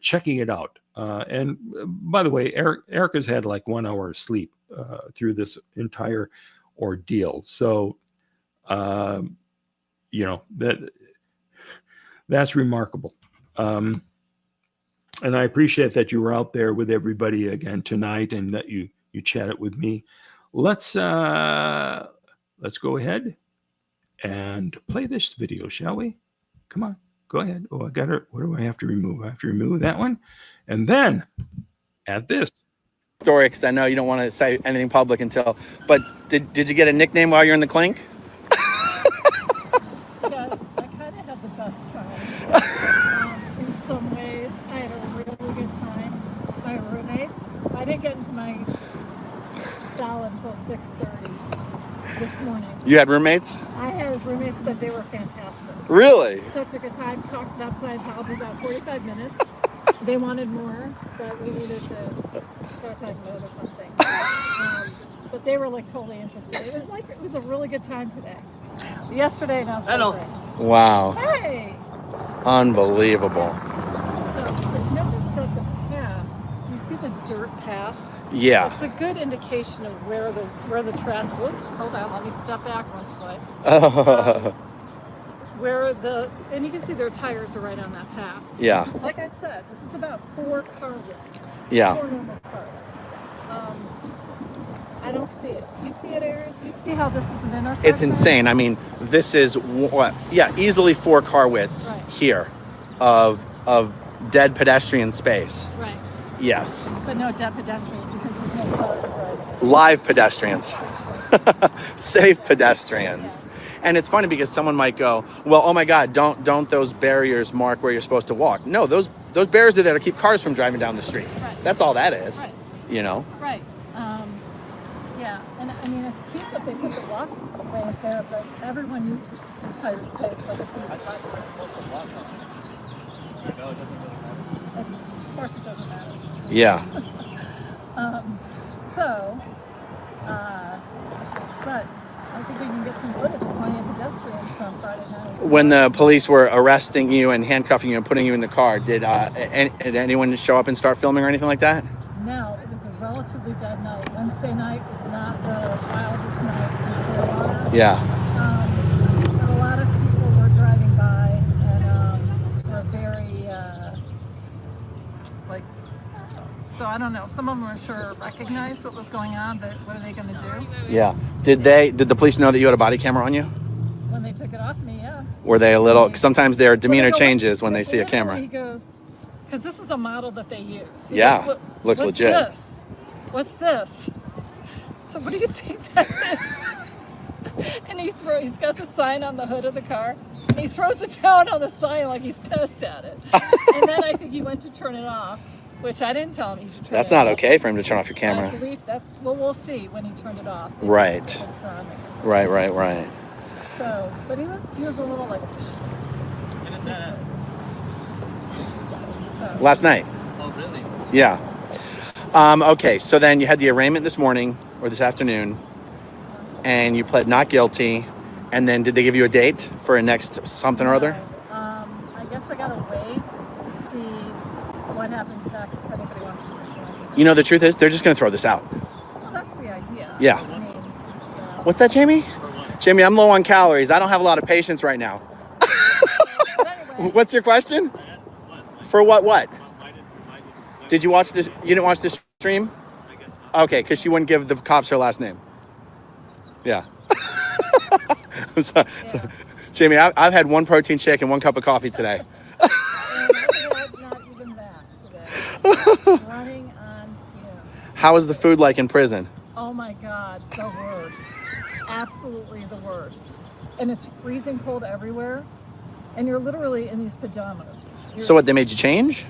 checking it out. And by the way, Erika's had like 1 hour of sleep through this entire ordeal. So, you know, that's remarkable. And I appreciate that you were out there with everybody again tonight and that you chatted with me. Let's go ahead and play this video, shall we? Come on, go ahead. Oh, I got it. What do I have to remove? I have to remove that one. And then add this. Story, because I know you don't want to say anything public until, but did you get a nickname while you're in the clink? Yes, I kind of had the best time. In some ways, I had a really good time. My roommates, I didn't get into my cell until 6:30 this morning. You had roommates? I had roommates, but they were fantastic. Really? Such a good time. Talked about Scientology about 45 minutes. They wanted more, but we needed to start talking about other fun things. But they were like totally interested. It was a really good time today. Yesterday, not so great. Wow. Hey! Unbelievable. So notice that the path, do you see the dirt path? Yeah. It's a good indication of where the traffic, hold on, let me step back 1 foot. And you can see their tires are right on that path. Yeah. Like I said, this is about 4 car widths. Yeah. 4 normal cars. I don't see it. Do you see it, Aaron? Do you see how this is an intersection? It's insane. I mean, this is what? Yeah, easily 4 car widths here of dead pedestrian space. Right. Yes. But no dead pedestrians because there's no cars driving. Live pedestrians. Safe pedestrians. And it's funny because someone might go, well, oh my God, don't those barriers mark where you're supposed to walk? No, those barriers are there to keep cars from driving down the street. Right. That's all that is. Right. You know? Right. Yeah, and I mean, it's cute that they put the walkways there, but everyone uses this entire space like a people. Of course it doesn't matter. Yeah. But I think we can get some footage of plenty of pedestrians on Friday night. When the police were arresting you and handcuffing you and putting you in the car, did anyone show up and start filming or anything like that? No, it was a relatively dead night. Wednesday night was not the wildest night in Clearwater. Yeah. But a lot of people were driving by and were very, so I don't know. Some of them were sure recognized what was going on, but what are they going to do? Yeah. Did the police know that you had a body camera on you? When they took it off me, yeah. Were they a little, 'cause sometimes their demeanor Well, changes when they see a camera. He goes, because this is a model that they use. He Yeah, goes, looks what's legit. This? What's this? So what do you think that is? And he's got the sign on the hood of the car. And he throws it down on the sign like he's pissed at it. And then I think he went to turn it off, which I didn't tell him he should turn it off. That's not okay for him to turn off your I camera. believe that's, well, we'll see when he turned it off. Right. It's, Right. So, but he was a little like, shit. So, Last night. Oh, really? Yeah. Okay, so then you had the arraignment this morning or this afternoon, and you pled not guilty, and then did they give you a date for a next something or other? I guess I gotta wait to see what happens next if anybody wants to pursue anything. You know, the truth is, they're just going to throw this out. Well, that's the idea. Yeah. I mean, What's that, Jamie? Jimmy, I'm low on calories. I don't have a lot of patience right now. But anyway, What's your question? For what? Did you watch this? You didn't watch this stream? Okay, because she wouldn't give the cops her last name. Yeah. I'm sorry. yeah. Jamie, I've had 1 protein shake and 1 cup of coffee today. And I had not even that today. Running on fumes. How is the food like in prison? Oh my God, the worst. Absolutely the worst. And it's freezing cold everywhere. And you're literally in these pajamas. So what, they made you change?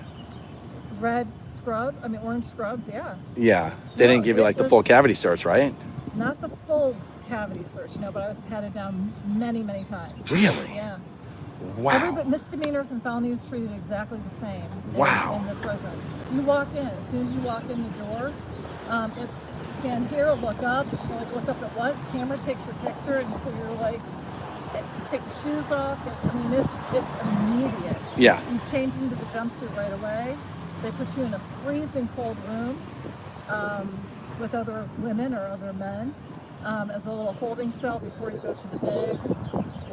Orange scrubs, yeah. Yeah. They didn't give you like the full cavity search, right? Not the full cavity search, no, but I was patted down many, many times. Really? Yeah. Wow. Misdemeanors and felonies treated exactly the same Wow. in the prison. You walk in, as soon as you walk in the door, it's stand here, look up, like look up at what? Camera takes your picture, and so you're like, take your shoes off. I mean, it's immediate. Yeah. You change into the jumpsuit right away. They put you in a freezing cold room with other women or other men as a little holding cell before you go to the big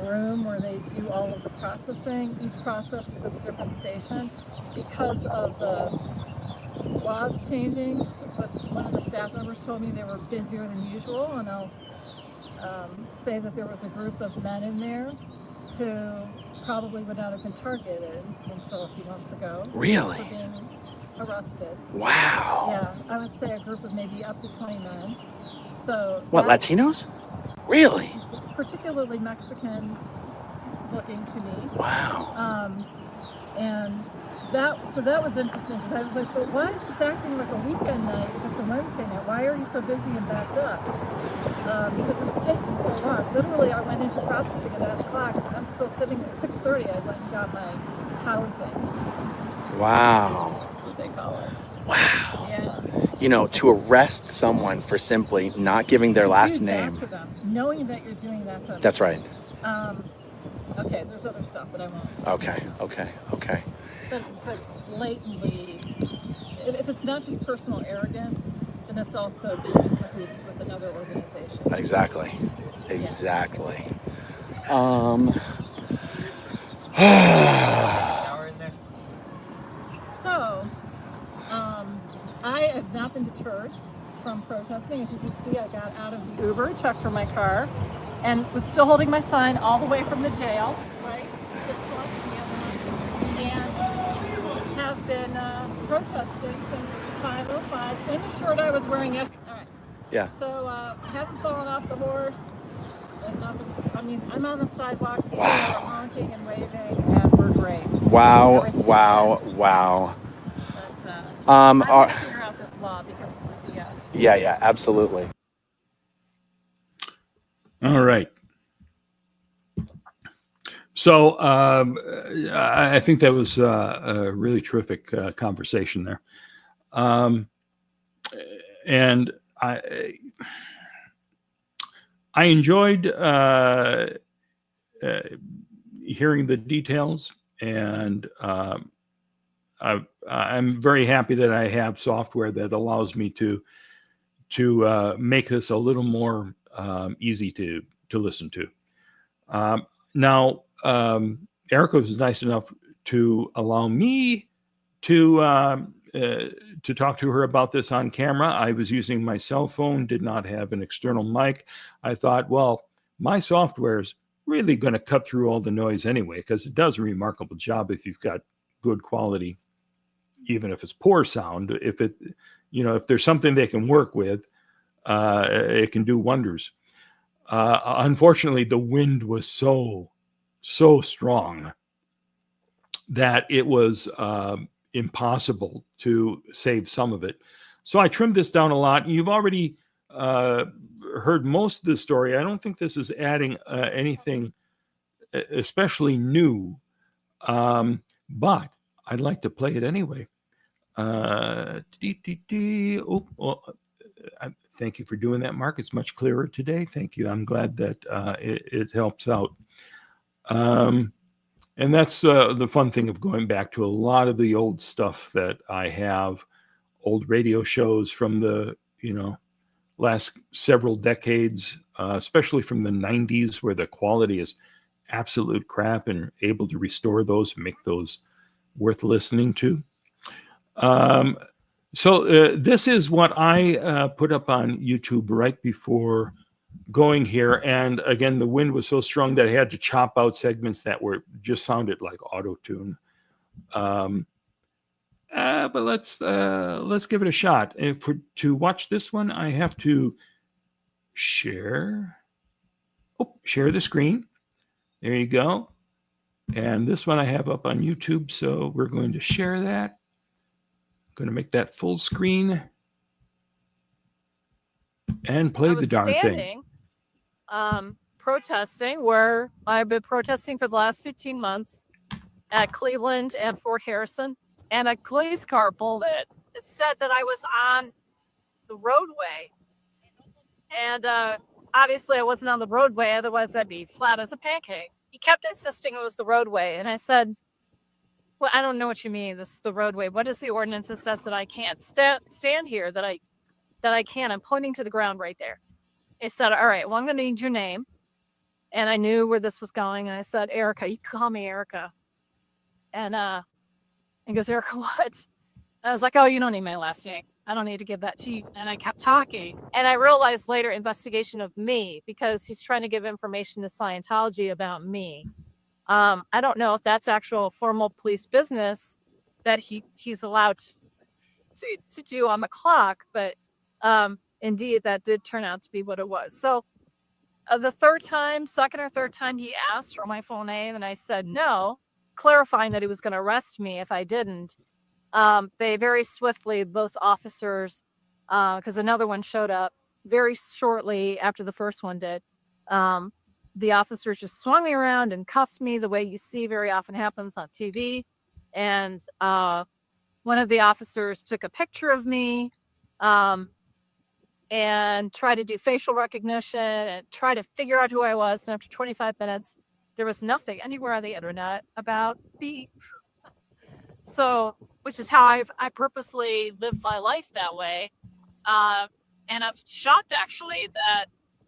room where they do all of the processing. Each process is at a different station because of the laws changing. That's what one of the staff members told me. They were busier than usual, and I'll say that there was a group of men in there who probably would not have been targeted until a few months ago. Really? For being arrested. Wow. Yeah, I would say a group of maybe up to 20 men. So What, Latinos? Really? particularly Mexican looking to me. Wow. And that was interesting because I was like, but why is this acting like a weekend night if it's a Wednesday night? Why are you so busy and backed up? Because it was taking so long. Literally, I went into processing at 9 o'clock. I'm still sitting at 6:30. I went and got my housing. Wow. That's what they call it. Wow. Yeah. You know, to arrest someone for simply not giving their last Do that name. to them, knowing that you're doing that to them. That's right. Okay, there's other stuff, but I won't. Okay. But blatantly, if it's not just personal arrogance, then it's also being in cahoots with another organization. Exactly. So, I have not been deterred from protesting. As you can see, I got out of the Uber, checked for my car, and was still holding my sign all the way from the jail, right? This one, the other one, and have been protesting since 5:05 in the shirt I was wearing yesterday. All right. Yeah. So, haven't fallen off the horse. And nothing's, I mean, I'm on the sidewalk, people are honking and waving, and we're great. Wow. Everything's good. Wow. But, I'm Are- gonna figure out this law because this is BS. Yeah, absolutely. All right. So I think that was a really terrific conversation there. And I enjoyed hearing the details, and I'm very happy that I have software that allows me to make this a little more easy to listen to. Now, Erika was nice enough to allow me to talk to her about this on camera. I was using my cell phone, did not have an external mic. I thought, well, my software is really going to cut through all the noise anyway, because it does a remarkable job if you've got good quality, even if it's poor sound. If there's something they can work with, it can do wonders. Unfortunately, the wind was so strong that it was impossible to save some of it. So I trimmed this down a lot. You've already heard most of the story. I don't think this is adding anything especially new, but I'd like to play it anyway. Thank you for doing that, Mark. It's much clearer today. Thank you. I'm glad that it helps out. And that's the fun thing of going back to a lot of the old stuff that I have, old radio shows from the last several decades, especially from the 90s, where the quality is absolute crap, and able to restore those, make those worth listening to. So this is what I put up on YouTube right before going here. And again, the wind was so strong that I had to chop out segments that were just sounded like auto-tune. But let's give it a shot. And to watch this one, I have to share the screen. There you go. And this one I have up on YouTube, so we're going to share that. Going to make that full screen and play the darn thing. Protesting where I've been protesting for the last 15 months at Cleveland and Fort Harrison, and a police car pulled it. It said that I was on the roadway, and obviously I wasn't on the roadway, otherwise I'd be flat as a pancake. He kept insisting it was the roadway, and I said, well, I don't know what you mean. This is the roadway. What is the ordinance that says that I can't stand here, that I can? I'm pointing to the ground right there. He said, all right, well, I'm going to need your name. And I knew where this was going. And I said, Erika, you can call me Erika. And he goes, Erika, what? I was like, oh, you don't need my last name. I don't need to give that to you. And I kept talking. And I realized later, investigation of me, because he's trying to give information to Scientology about me. I don't know if that's actual formal police business that he's allowed to do on the clock, but indeed, that did turn out to be what it was. So the second or third time he asked for my full name, and I said no, clarifying that he was going to arrest me if I didn't. They very swiftly, both officers, because another one showed up very shortly after the first one did, the officers just swung me around and cuffed me the way you see very often happens on TV. And one of the officers took a picture of me, and try to do facial recognition and try to figure out who I was. And after 25 minutes, there was nothing anywhere on the internet about me. So, which is how I purposely live my life that way. And I'm shocked actually that,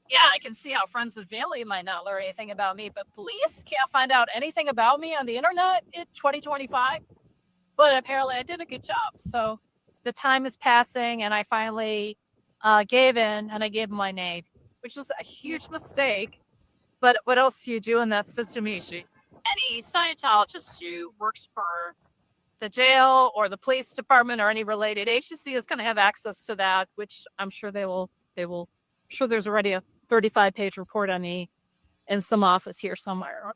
yeah, I can see how friends and family might not learn anything about me, but police can't find out anything about me on the internet in 2025. But apparently I did a good job. So the time is passing, and I finally gave in, and I gave him my name, which was a huge mistake. But what else do you do in that situation? Any Scientologist who works for the jail or the police department or any related agency is going to have access to that, which I'm sure they will. I'm sure there's already a 35-page report on me in some office here somewhere.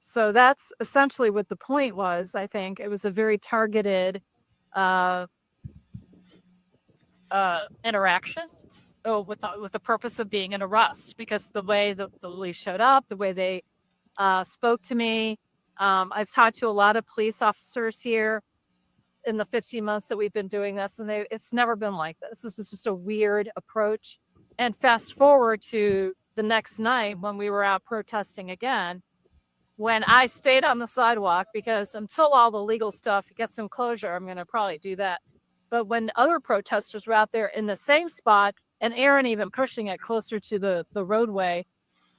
So that's essentially what the point was. I think it was a very targeted interaction with the purpose of being an arrest, because the way the police showed up, the way they spoke to me. I've talked to a lot of police officers here in the 15 months that we've been doing this, and it's never been like this. This was just a weird approach. And fast forward to the next night when we were out protesting again, when I stayed on the sidewalk, because until all the legal stuff gets some closure, I'm going to probably do that. But when other protesters were out there in the same spot, and Aaron even pushing it closer to the roadway,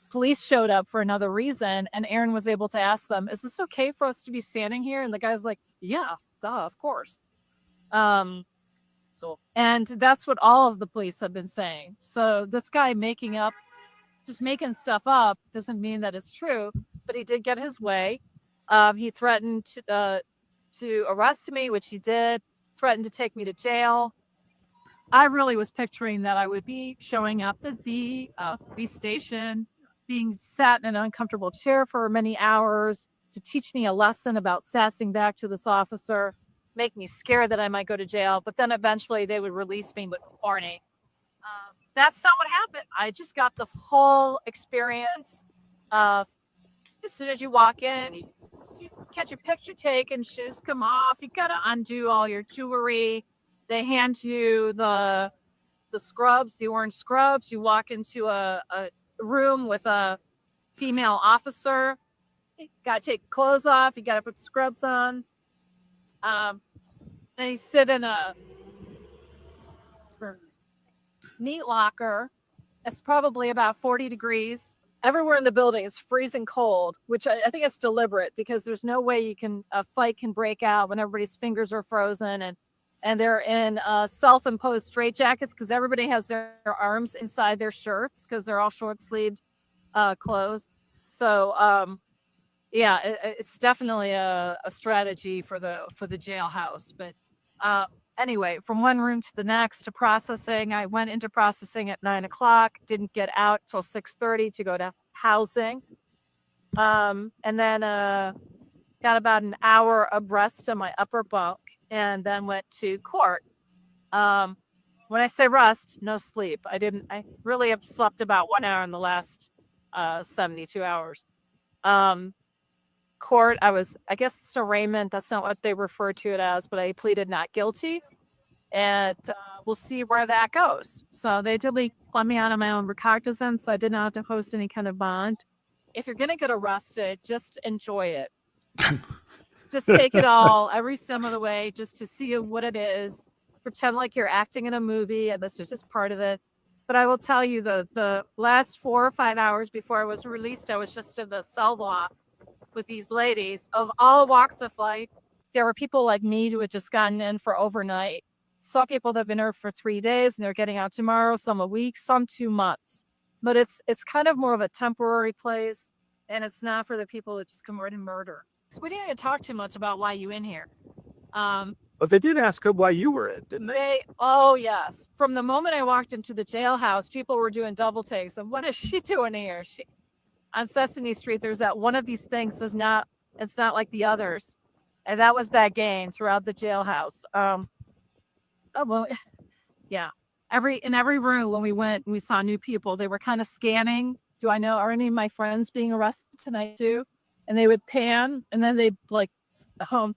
police showed up for another reason, and Aaron was able to ask them, is this okay for us to be standing here? And the guy's like, yeah, duh, of course. And that's what all of the police have been saying. So this guy making stuff up doesn't mean that it's true, but he did get his way. He threatened to arrest me, which he did, threatened to take me to jail. I really was picturing that I would be showing up at the police station, being sat in an uncomfortable chair for many hours to teach me a lesson about sassing back to this officer, make me scared that I might go to jail, but then eventually they would release me with a warning. That's not what happened. I just got the whole experience. As soon as you walk in, you catch your picture taken, shoes come off, you gotta undo all your jewelry. They hand you the scrubs, the orange scrubs. You walk into a room with a female officer. You gotta take clothes off, you gotta put scrubs on. And you sit in neat locker. It's probably about 40 degrees. Everywhere in the building is freezing cold, which I think it's deliberate because there's no way a fight can break out when everybody's fingers are frozen and they're in self-imposed straitjackets because everybody has their arms inside their shirts because they're all short-sleeved clothes. So yeah, it's definitely a strategy for the jailhouse. But anyway, from one room to the next to processing, I went into processing at 9 o'clock, didn't get out till 6:30 to go to housing. And then got about an hour of rest in my upper bunk and then went to court. When I say rest, no sleep. I really have slept about 1 hour in the last 72 hours. Court, I guess it's arraignment. That's not what they refer to it as, but I pleaded not guilty. And we'll see where that goes. So they did let me out of my own recognizance, so I did not have to host any kind of bond. If you're going to get arrested, just enjoy it. Just take it all, every step of the way, just to see what it is. Pretend like you're acting in a movie, and this is just part of it. But I will tell you, the last 4 or 5 hours before I was released, I was just in the cell block with these ladies of all walks of life. There were people like me who had just gotten in for overnight. Some people that have been here for 3 days and they're getting out tomorrow, some a week, some 2 months. But it's kind of more of a temporary place, and it's not for the people that just come right and murder. So we didn't talk too much about why you in here. But they did ask her why you were in, didn't they? Oh yes. From the moment I walked into the jailhouse, people were doing double takes of what is she doing here? On Sesame Street, there's that one of these things it's not like the others. And that was that game throughout the jailhouse. Oh well, yeah. In every room when we went and we saw new people, they were kind of scanning. Are any of my friends being arrested tonight too? And they would pan and then they'd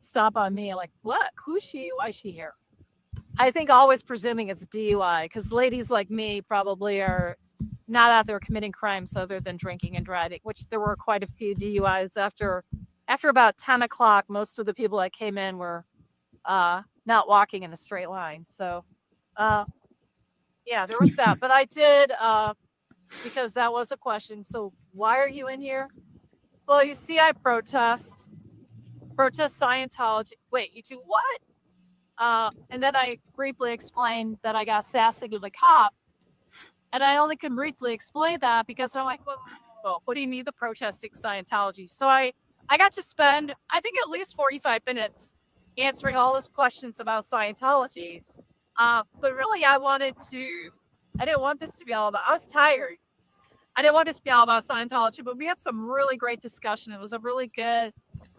stop on me like, what? Who's she? Why is she here? I think always presuming it's DUI because ladies like me probably are not out there committing crimes other than drinking and driving, which there were quite a few DUIs after about 10 o'clock. Most of the people that came in were not walking in a straight line. So yeah, there was that. But I did, because that was a question. So why are you in here? Well, you see, I protest Scientology. Wait, you do what? And then I briefly explained that I got sassy with a cop. And I only can briefly explain that because I'm like, well, what do you mean the protesting Scientology? So I got to spend, I think, at least 45 minutes answering all those questions about Scientology. But really, I didn't want this to be all about, I was tired. I didn't want this to be all about Scientology, but we had some really great discussion. It was a really good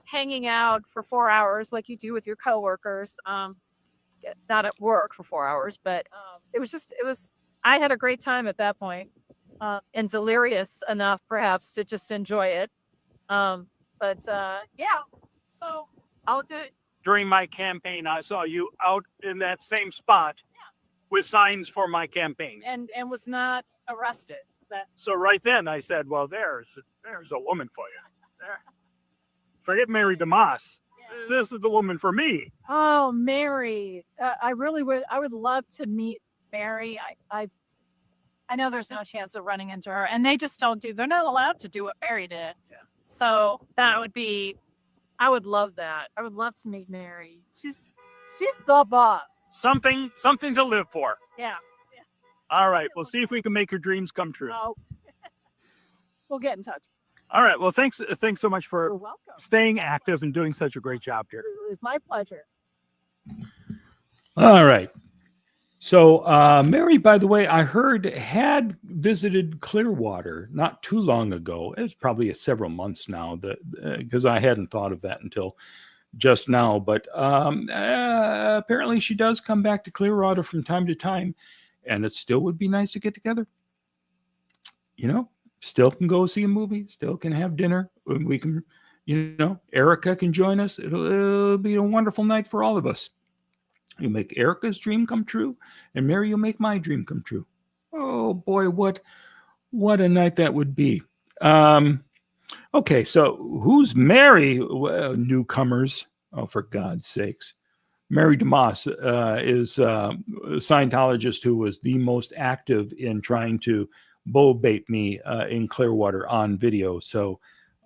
hanging out for 4 hours like you do with your coworkers. Not at work for 4 hours, but I had a great time at that point, and delirious enough perhaps to just enjoy it. But yeah, so all good. During my campaign, I saw you out in that same spot with signs for my campaign. And was not arrested. So right then I said, well, there's a woman for you. There. Forget Mary DeMoss. Yeah. This is the woman for me. Oh, Mary. I would love to meet Mary. I know there's no chance of running into her, and they're not allowed to do what Mary did. Yeah. So I would love that. I would love to meet Mary. She's the boss. Something to live for. Yeah. All right. We'll see if we can make your dreams come true. Oh. We'll get in touch. All right. Well, thanks so much You're for welcome. staying active and doing such a great job here. It's my pleasure. All right. So Mary, by the way, I heard had visited Clearwater not too long ago. It's probably several months now, because I hadn't thought of that until just now. But apparently she does come back to Clearwater from time to time, and it still would be nice to get together. Still can go see a movie, still can have dinner. We can, Erika can join us. It'll be a wonderful night for all of us. You make Erika's dream come true, and Mary, you'll make my dream come true. Oh boy, what a night that would be. Okay, so who's Mary? Well, newcomers. Oh, for God's sakes. Mary DeMoss is a Scientologist who was the most active in trying to bull bait me in Clearwater on video. So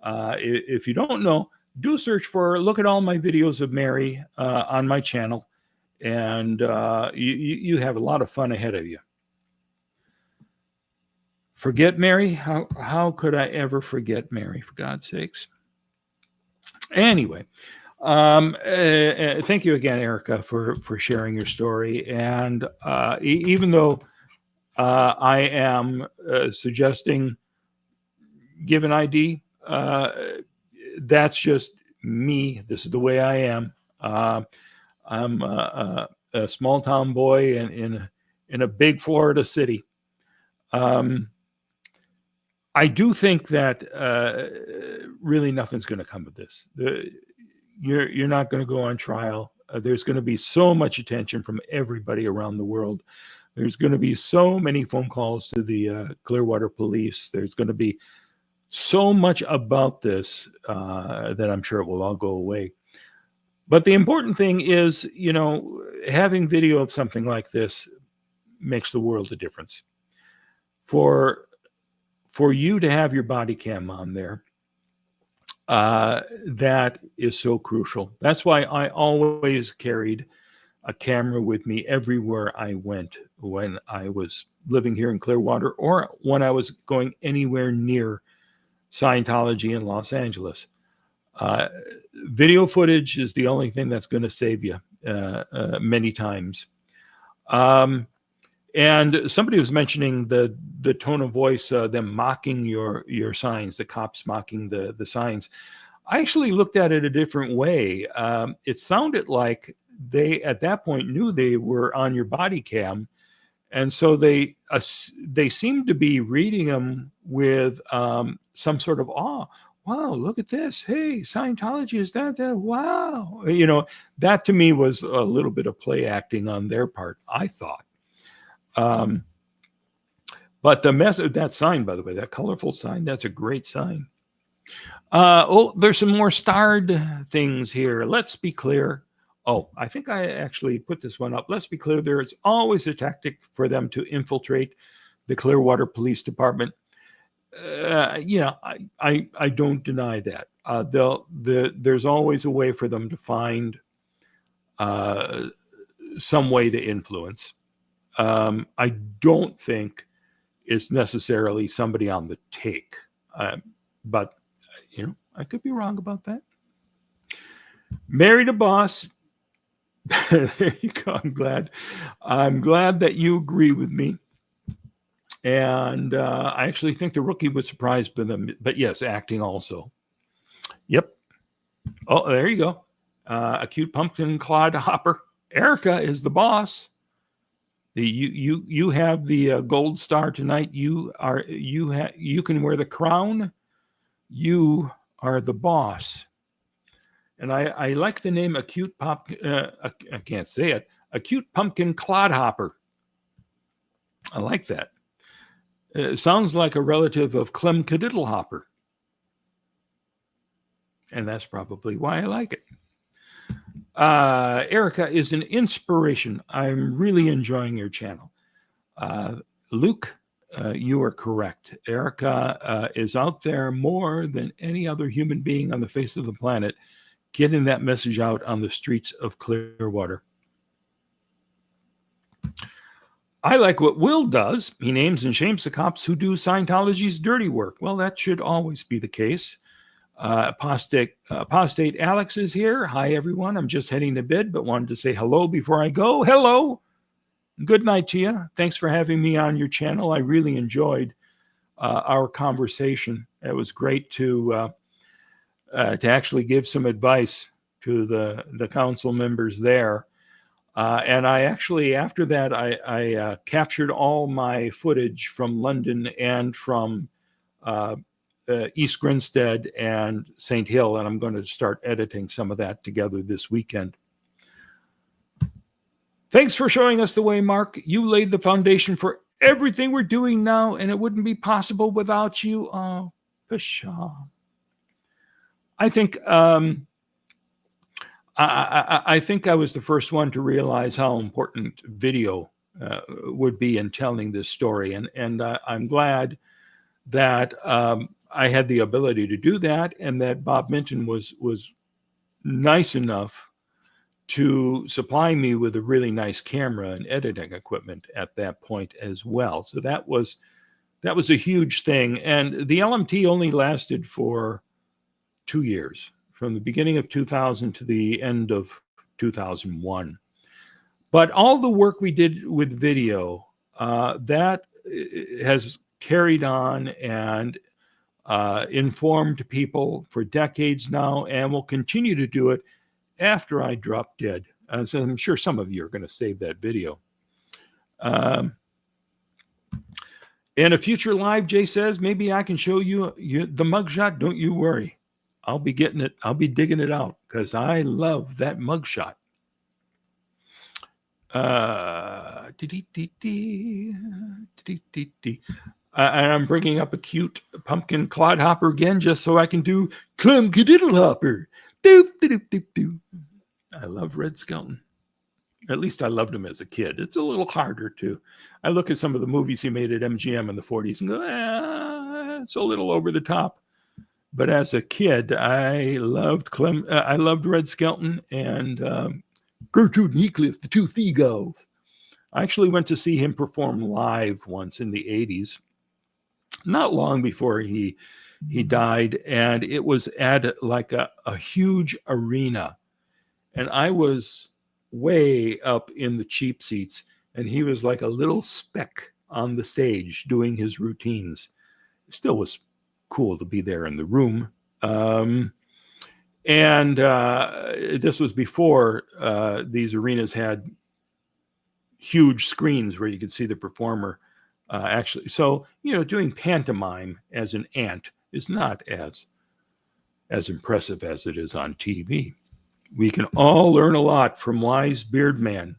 if you don't know, do search for, look at all my videos of Mary on my channel, and you have a lot of fun ahead of you. Forget Mary? How could I ever forget Mary, for God's sakes? Anyway, thank you again, Erika, for sharing your story. And even though I am suggesting give an ID, that's just me. This is the way I am. I'm a small town boy in a big Florida city. I do think that really nothing's going to come of this. You're not going to go on trial. There's going to be so much attention from everybody around the world. There's going to be so many phone calls to the Clearwater police. There's going to be so much about this that I'm sure it will all go away. But the important thing is, you know, having video of something like this makes the world a difference. For you to have your body cam on there, that is so crucial. That's why I always carried a camera with me everywhere I went when I was living here in Clearwater or when I was going anywhere near Scientology in Los Angeles. Video footage is the only thing that's going to save you many times. And somebody was mentioning the tone of voice, them mocking your signs, the cops mocking the signs. I actually looked at it a different way. It sounded like they, at that point, knew they were on your body cam. And so they seemed to be reading them with some sort of awe. Wow, look at this. Hey, Scientology, is that? Wow. You know, that to me was a little bit of play acting on their part, I thought. But the message, that sign, by the way, that colorful sign, that's a great sign. Oh, there's some more starred things here. Let's be clear. Oh, I think I actually put this one up. Let's be clear. There's always a tactic for them to infiltrate the Clearwater Police Department. You know, I don't deny that. There's always a way for them to find some way to influence. I don't think it's necessarily somebody on the take, but you know, I could be wrong about that. Married a boss. There you go. I'm glad that you agree with me. And I actually think the rookie was surprised by them, but yes, acting also. Yep. Oh, there you go. A cute pumpkin clod hopper. Erika is the boss. You have the gold star tonight. You can wear the crown. You are the boss. And I like the name acute pop. I can't say it. Acute pumpkin clodhopper. I like that. It sounds like a relative of Clem Cadiddlehopper. And that's probably why I like it. Erika is an inspiration. I'm really enjoying your channel. Luke, you are correct. Erika is out there more than any other human being on the face of the planet, getting that message out on the streets of Clearwater. I like what Will does. He names and shames the cops who do Scientology's dirty work. Well, that should always be the case. Apostate Alex is here. Hi, everyone. I'm just heading to bed, but wanted to say hello before I go. Hello. Good night to you. Thanks for having me on your channel. I really enjoyed our conversation. It was great to actually give some advice to the council members there. And I actually, after that, I captured all my footage from London and from East Grinstead and St. Hill, and I'm going to start editing some of that together this weekend. Thanks for showing us the way, Mark. You laid the foundation for everything we're doing now, and it wouldn't be possible without you. Oh, pshaw. I think I think I was the first one to realize how important video would be in telling this story, and I'm glad that I had the ability to do that, and that Bob Minton was nice enough to supply me with a really nice camera and editing equipment at that point as well. So that was a huge thing, and the LMT only lasted for 2 years, from the beginning of 2000 to the end of 2001. But all the work we did with video, that has carried on and informed people for decades now, and will continue to do it after I drop dead. So I'm sure some of you are going to save that video. In a future live, Jay says, maybe I can show you the mugshot. Don't you worry. I'll be getting it. I'll be digging it out because I love that mugshot. And I'm bringing up a cute pumpkin clodhopper again just so I can do clumkadiddlehopper. I love Red Skelton. At least I loved him as a kid. It's a little harder to. I look at some of the movies he made at MGM in the 40s and go, it's a little over the top. But as a kid, I loved I loved Red Skelton and Gertrude and Heathcliff, the two seagulls. I actually went to see him perform live once in the 80s, not long before he died, and it was at like a huge arena, and I was way up in the cheap seats, and he was like a little speck on the stage doing his routines. It still was cool to be there in the room. And this was before these arenas had huge screens where you could see the performer actually. So, doing pantomime as an ant is not as impressive as it is on TV. We can all learn a lot from wise beard man.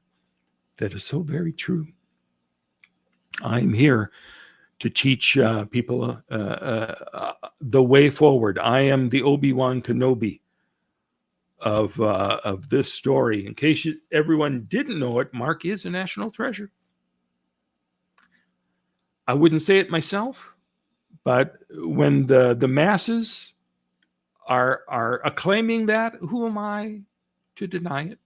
That is so very true. I'm here to teach people the way forward. I am the Obi-Wan Kenobi of this story. In case everyone didn't know it, Mark is a national treasure. I wouldn't say it myself, but when the masses are acclaiming that, who am I to deny it?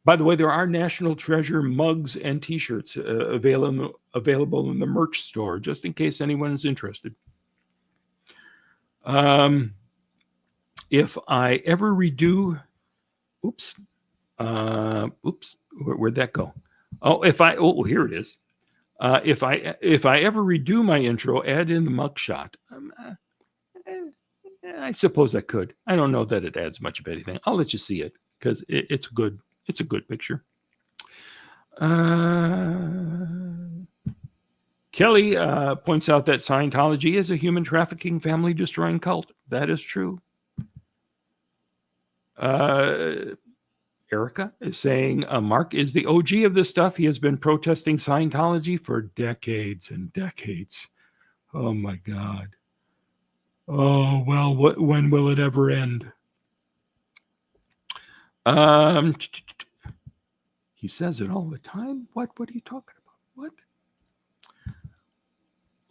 By the way, there are National Treasure mugs and T-shirts available in the merch store, just in case anyone is interested. If I ever redo, where'd that go? Here it is. If I ever redo my intro, add in the mugshot. I suppose I could. I don't know that it adds much of anything. I'll let you see it because it's good. It's a good picture. Kelly points out that Scientology is a human trafficking, family destroying cult. That is true. Erika is saying Mark is the OG of this stuff. He has been protesting Scientology for decades and decades. Oh my God. Oh, well, when will it ever end? He says it all the time. What are you talking about? What?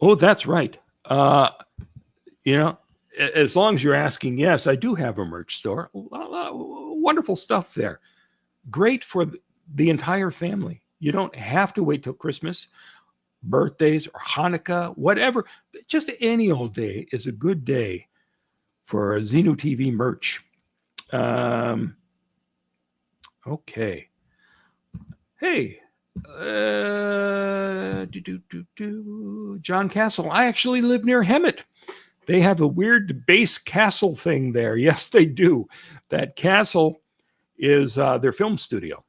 Oh, that's right. As long as you're asking, yes, I do have a merch store. Wonderful stuff there. Great for the entire family. You don't have to wait till Christmas, birthdays, or Hanukkah, whatever. Just any old day is a good day for Xenu TV merch. Okay. Hey, John Castle. I actually live near Hemet. They have a weird base castle thing there. Yes, they do. That castle is their film studio.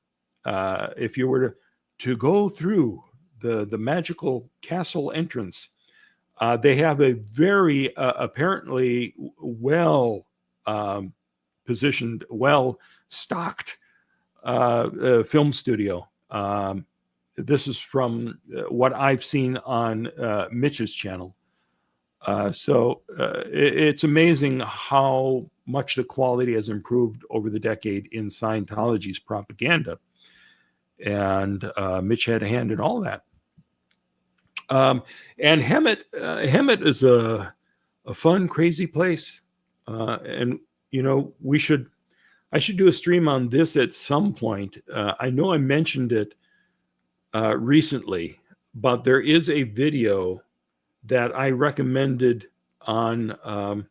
If you were to go through the magical castle entrance, they have a very apparently well positioned, well stocked film studio. This is from what I've seen on Mitch's channel. So it's amazing how much the quality has improved over the decade in Scientology's propaganda. And Mitch had a hand in all that. And Hemet is a fun, crazy place. And, you know, I should do a stream on this at some point. I know I mentioned it recently, but there is a video that I recommended on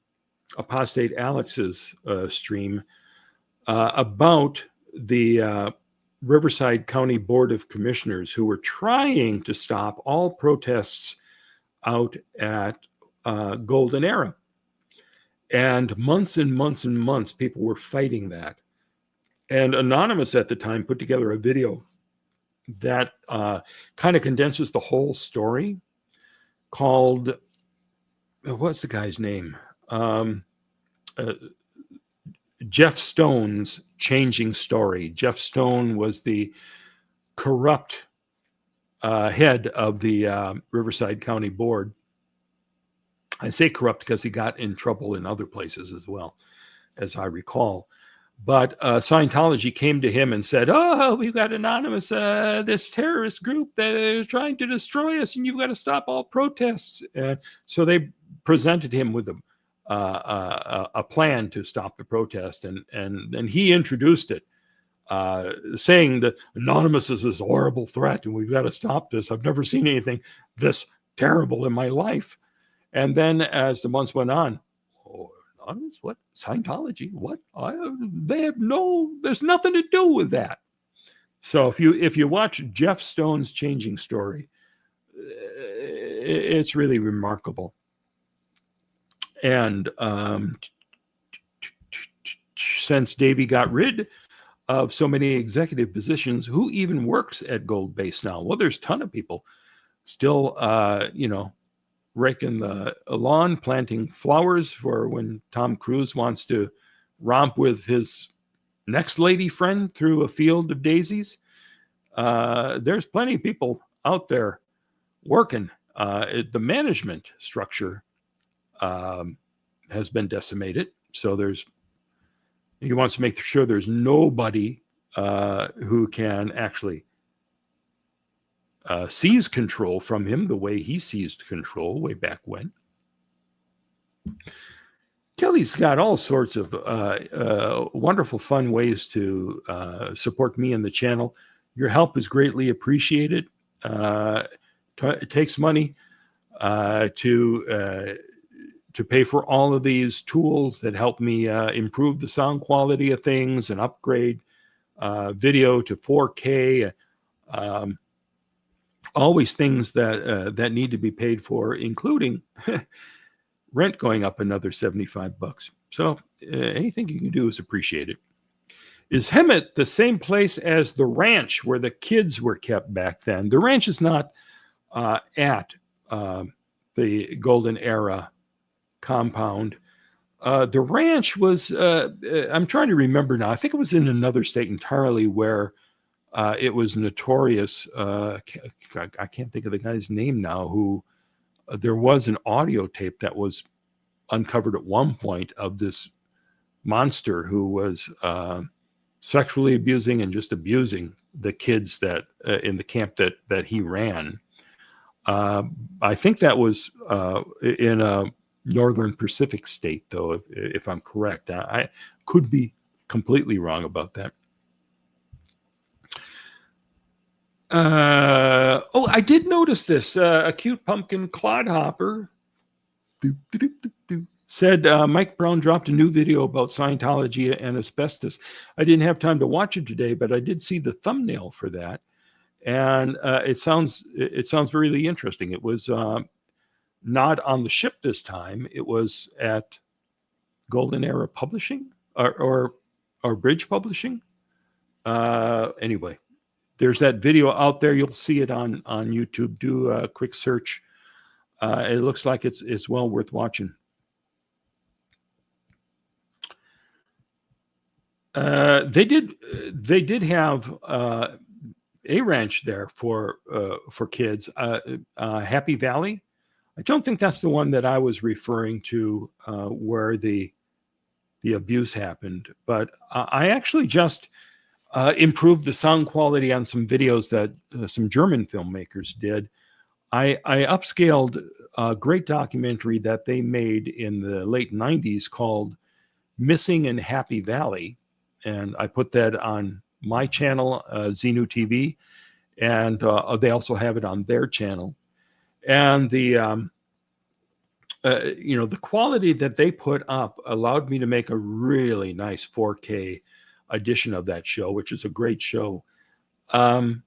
Apostate Alex's stream about the Riverside County Board of Commissioners, who were trying to stop all protests out at Golden Era. And months and months and months, people were fighting that. And Anonymous at the time put together a video that kind of condenses the whole story, called, what's the guy's name? Jeff Stone's Changing Story. Jeff Stone was the corrupt head of the Riverside County Board. I say corrupt because he got in trouble in other places as well, as I recall. But Scientology came to him and said, "Oh, we've got Anonymous, this terrorist group that is trying to destroy us, and you've got to stop all protests." And so they presented him with a plan to stop the protest, and he introduced it, saying that Anonymous is this horrible threat, and we've got to stop this. I've never seen anything this terrible in my life. And then as the months went on, oh, Anonymous, what? Scientology, what? There's nothing to do with that. So if you watch Jeff Stone's Changing Story, it's really remarkable. And since Davey got rid of so many executive positions, who even works at Gold Base now? Well, there's a ton of people still, raking the lawn, planting flowers for when Tom Cruise wants to romp with his next lady friend through a field of daisies. There's plenty of people out there working. The management structure has been decimated. So he wants to make sure there's nobody who can actually seize control from him the way he seized control way back when. Kelly's got all sorts of wonderful, fun ways to support me and the channel. Your help is greatly appreciated. It takes money to pay for all of these tools that help me improve the sound quality of things and upgrade video to 4K. Always things that need to be paid for, including rent going up another $75. So anything you can do is appreciated. Is Hemet the same place as the ranch where the kids were kept back then? The ranch is not at the Golden Era compound. The ranch was, I'm trying to remember now, I think it was in another state entirely where it was notorious. I can't think of the guy's name now, who there was an audio tape that was uncovered at one point of this monster who was sexually abusing and just abusing the kids that in the camp that he ran. I think that was in a northern Pacific state, though, if I'm correct. I could be completely wrong about that. I did notice this. A cute pumpkin clodhopper said Mike Brown dropped a new video about Scientology and asbestos. I didn't have time to watch it today, but I did see the thumbnail for that, and it sounds really interesting. It was not on the ship this time. It was at Golden Era Publishing or Bridge Publishing. Anyway. There's that video out there. You'll see it on YouTube. Do a quick search. It looks like it's well worth watching. They did have a ranch there for kids. Happy Valley. I don't think that's the one that I was referring to, where the the abuse happened. But I actually just improved the sound quality on some videos that some German filmmakers did. I upscaled a great documentary that they made in the late 90s called Missing in Happy Valley. And I put that on my channel, Xenu TV, and they also have it on their channel. And the the quality that they put up allowed me to make a really nice 4K edition of that show, which is a great show. But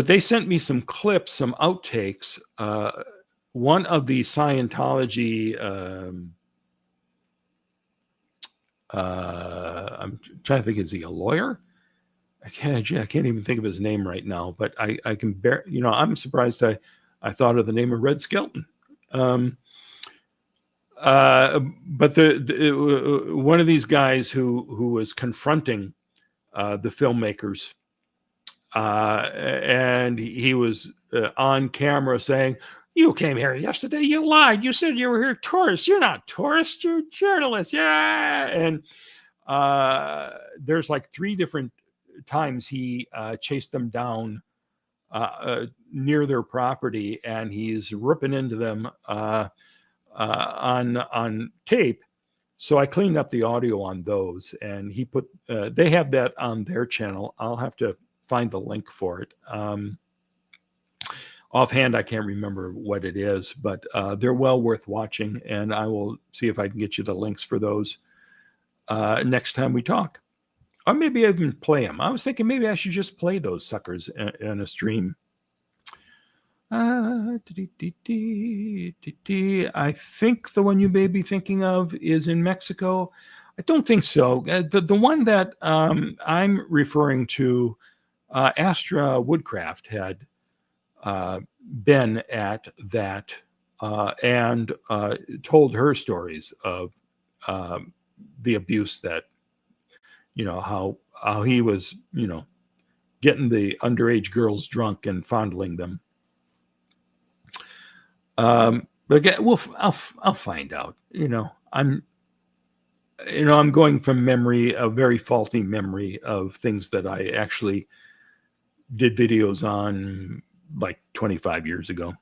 they sent me some clips, some outtakes. One of the Scientology, I'm trying to think, is he a lawyer? I can't even think of his name right now, but I can bear, I'm surprised I thought of the name of Red Skelton. But one of these guys who was confronting the filmmakers, and he was on camera saying, "You came here yesterday. You lied. You said you were here tourists. You're not tourists. You're journalists." Yeah. And there's like 3 different times he chased them down near their property, and he's ripping into them on tape. So I cleaned up the audio on those, and he put they have that on their channel. I'll have to find the link for it. Offhand, I can't remember what it is, but they're well worth watching, and I will see if I can get you the links for those next time we talk. Or maybe I even play them. I was thinking maybe I should just play those suckers in a stream. I think the one you may be thinking of is in Mexico. I don't think so. The one that I'm referring to, Astra Woodcraft had been at that and told her stories of the abuse that, how he was, getting the underage girls drunk and fondling them. But again, I'll find out. I'm going from memory, a very faulty memory of things that I actually did videos on like 25 years ago.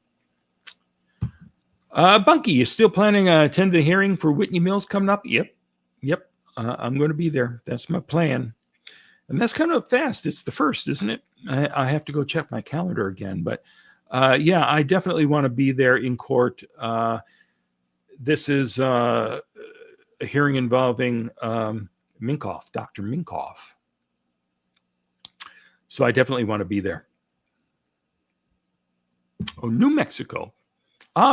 Bunky, you still planning to attend the hearing for Whitney Mills coming up? Yep. I'm going to be there. That's my plan. And that's kind of fast. It's the 1st, isn't it? I have to go check my calendar again. But yeah, I definitely want to be there in court. This is a hearing involving Minkoff, Dr. Minkoff. So I definitely want to be there. Oh, New Mexico.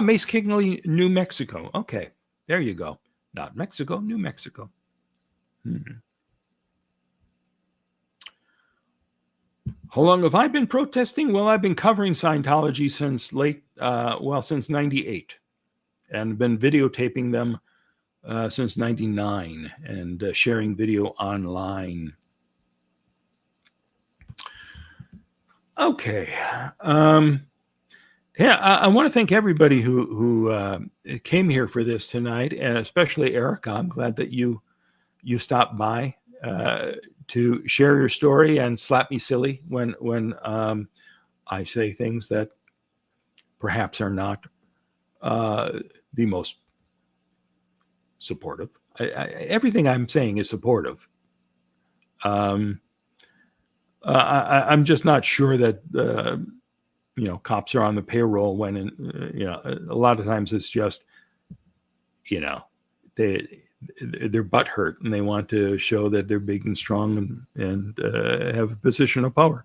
Mace Kingley, New Mexico. Okay, there you go. Not Mexico, New Mexico. How long have I been protesting? Well, I've been covering Scientology since since 98, and been videotaping them since 99 and sharing video online. Okay. Yeah, I want to thank everybody who came here for this tonight, and especially Erika. I'm glad that you stopped by to share your story and slap me silly when I say things that perhaps are not the most supportive. Everything I'm saying is supportive. I'm just not sure that cops are on the payroll when a lot of times it's just they're butt hurt and they want to show that they're big and strong and have a position of power.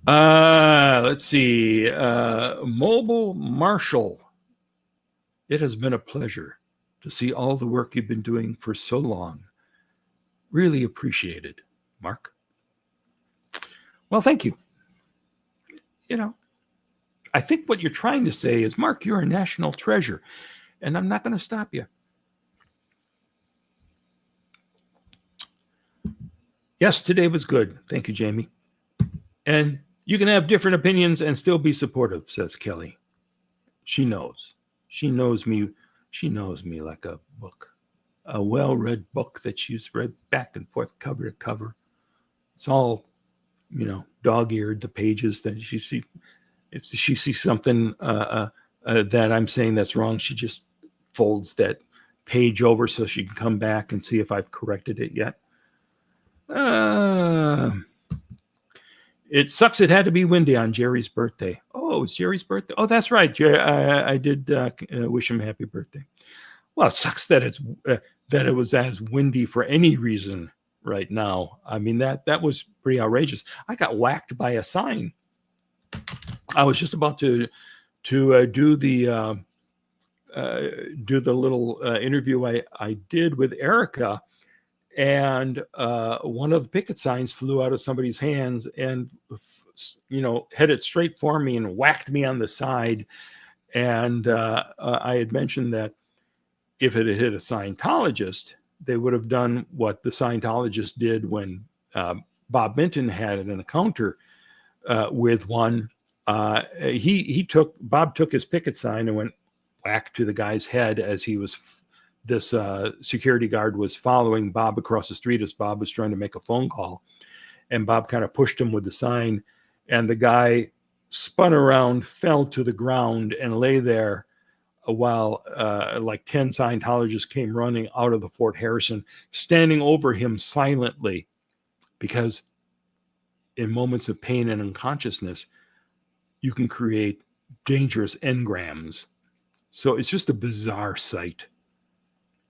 Let's see. Mobile Marshall. It has been a pleasure to see all the work you've been doing for so long. Really appreciate it, Mark. Well, thank you. I think what you're trying to say is, Mark, you're a national treasure, and I'm not going to stop you. Yes, today was good. Thank you, Jamie. And you can have different opinions and still be supportive, says Kelly. She knows. She knows me She knows me like a book, a well-read book that she's read back and forth, cover to cover. It's all, dog-eared, the pages that she see. If she sees something that I'm saying that's wrong, she just folds that page over so she can come back and see if I've corrected it yet. It sucks it had to be windy on Jerry's birthday. Oh, it's Jerry's birthday. Oh, that's right. I did wish him a happy birthday. Well, it sucks that it was as windy for any reason right now. I mean, that was pretty outrageous. I got whacked by a sign. I was just about to do the little interview I did with Erika, and one of the picket signs flew out of somebody's hands and headed straight for me and whacked me on the side. And I had mentioned that if it had hit a Scientologist, they would have done what the Scientologist did when Bob Minton had an encounter with one. Bob took his picket sign and went whack to the guy's head as this security guard was following Bob across the street as Bob was trying to make a phone call. And Bob kind of pushed him with the sign, and the guy spun around, fell to the ground, and lay there while like 10 Scientologists came running out of the Fort Harrison, standing over him silently, because in moments of pain and unconsciousness, you can create dangerous engrams. So it's just a bizarre sight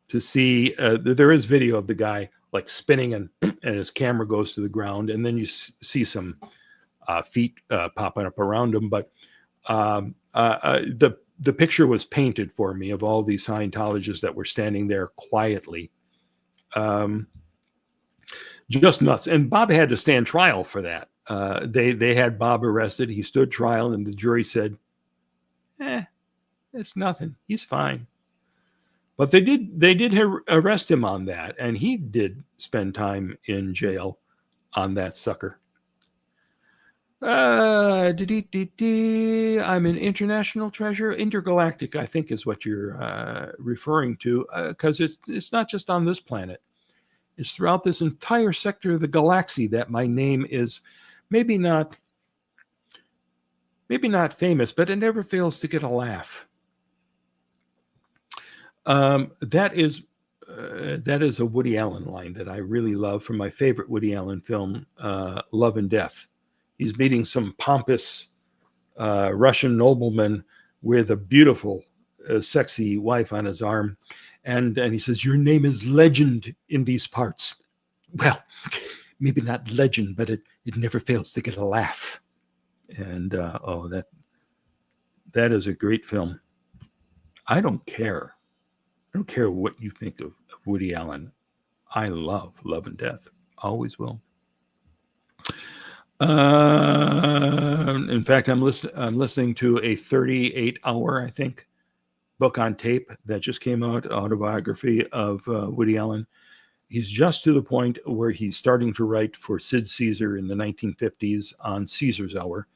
to see. There is video of the guy like spinning and his camera goes to the ground, and then you see some feet popping up around him. But the picture was painted for me of all these Scientologists that were standing there quietly. Just nuts. And Bob had to stand trial for that. They had Bob arrested. He stood trial, and the jury said, it's nothing. He's fine. But they did arrest him on that, and he did spend time in jail on that sucker. I'm an international treasure. Intergalactic, I think, is what you're referring to, because it's not just on this planet. It's throughout this entire sector of the galaxy that my name is maybe not famous, but it never fails to get a laugh. That is a Woody Allen line that I really love from my favorite Woody Allen film, Love and Death. He's meeting some pompous Russian nobleman with a beautiful, sexy wife on his arm. And he says, your name is legend in these parts. Well, maybe not legend, but it never fails to get a laugh. And that is a great film. I don't care. I don't care what you think of Woody Allen. I love Love and Death. Always will. In fact, I'm listening to a 38-hour, I think, book on tape that just came out, autobiography of Woody Allen. He's just to the point where he's starting to write for Sid Caesar in the 1950s on Caesar's Hour.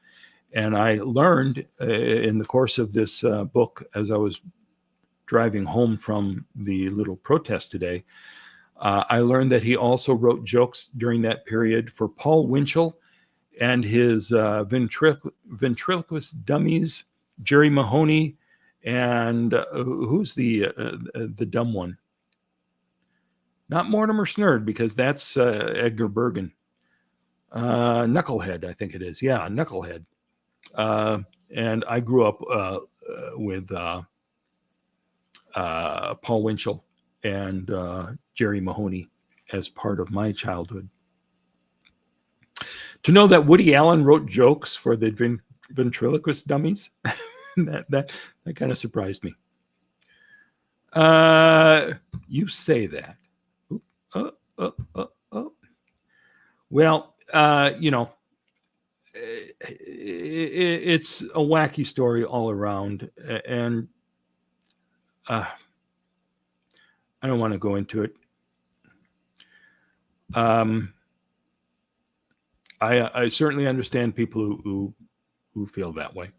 And I learned in the course of this book, as I was driving home from the little protest today, I learned that he also wrote jokes during that period for Paul Winchell and his ventriloquist dummies, Jerry Mahoney, and who's the dumb one? Not Mortimer Snerd, because that's Edgar Bergen. Knucklehead, I think it is. Yeah, Knucklehead. And I grew up with Paul Winchell and Jerry Mahoney as part of my childhood. To know that Woody Allen wrote jokes for the ventriloquist dummies, that kind of surprised me. You say that. Well, it's a wacky story all around, and I don't want to go into it. I certainly understand people who feel that way.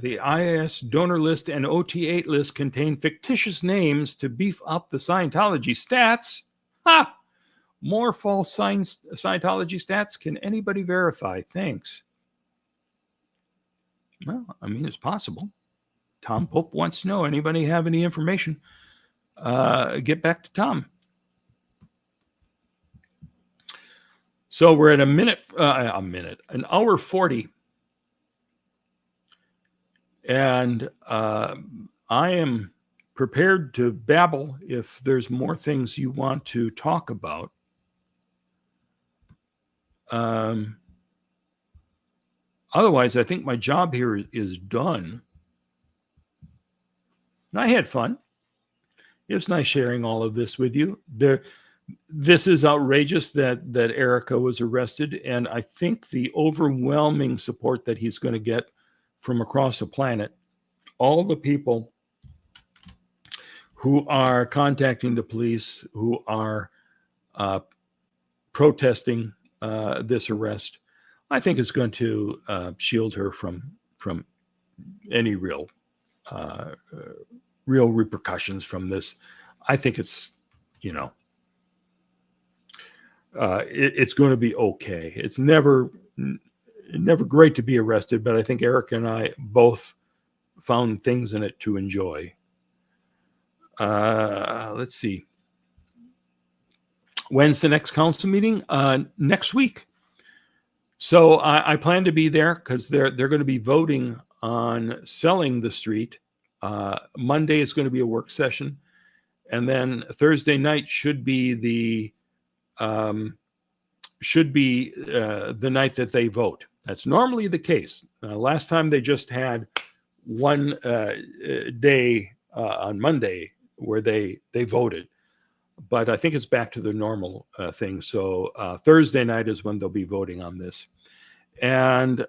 The IS donor list and OT8 list contain fictitious names to beef up the Scientology stats. Ha! More false Scientology stats? Can anybody verify? Thanks. Well, I mean, it's possible. Tom Pope wants to know, anybody have any information? Get back to Tom. So we're at an hour 40. And I am prepared to babble if there's more things you want to talk about. Otherwise, I think my job here is done. And I had fun. It was nice sharing all of this with you. This is outrageous that Erika was arrested, and I think the overwhelming support that he's going to get from across the planet, all the people who are contacting the police, who are protesting this arrest, I think is going to shield her from any real repercussions from this. I think it's, it's going to be okay. It's never great to be arrested, but I think Erika and I both found things in it to enjoy. Let's see. When's the next council meeting? Next week. So I plan to be there because they're going to be voting on selling the street. Monday is going to be a work session, and then Thursday night should be the night that they vote. That's normally the case. Last time they just had one day on Monday where they voted, but I think it's back to the normal thing. So Thursday night is when they'll be voting on this. And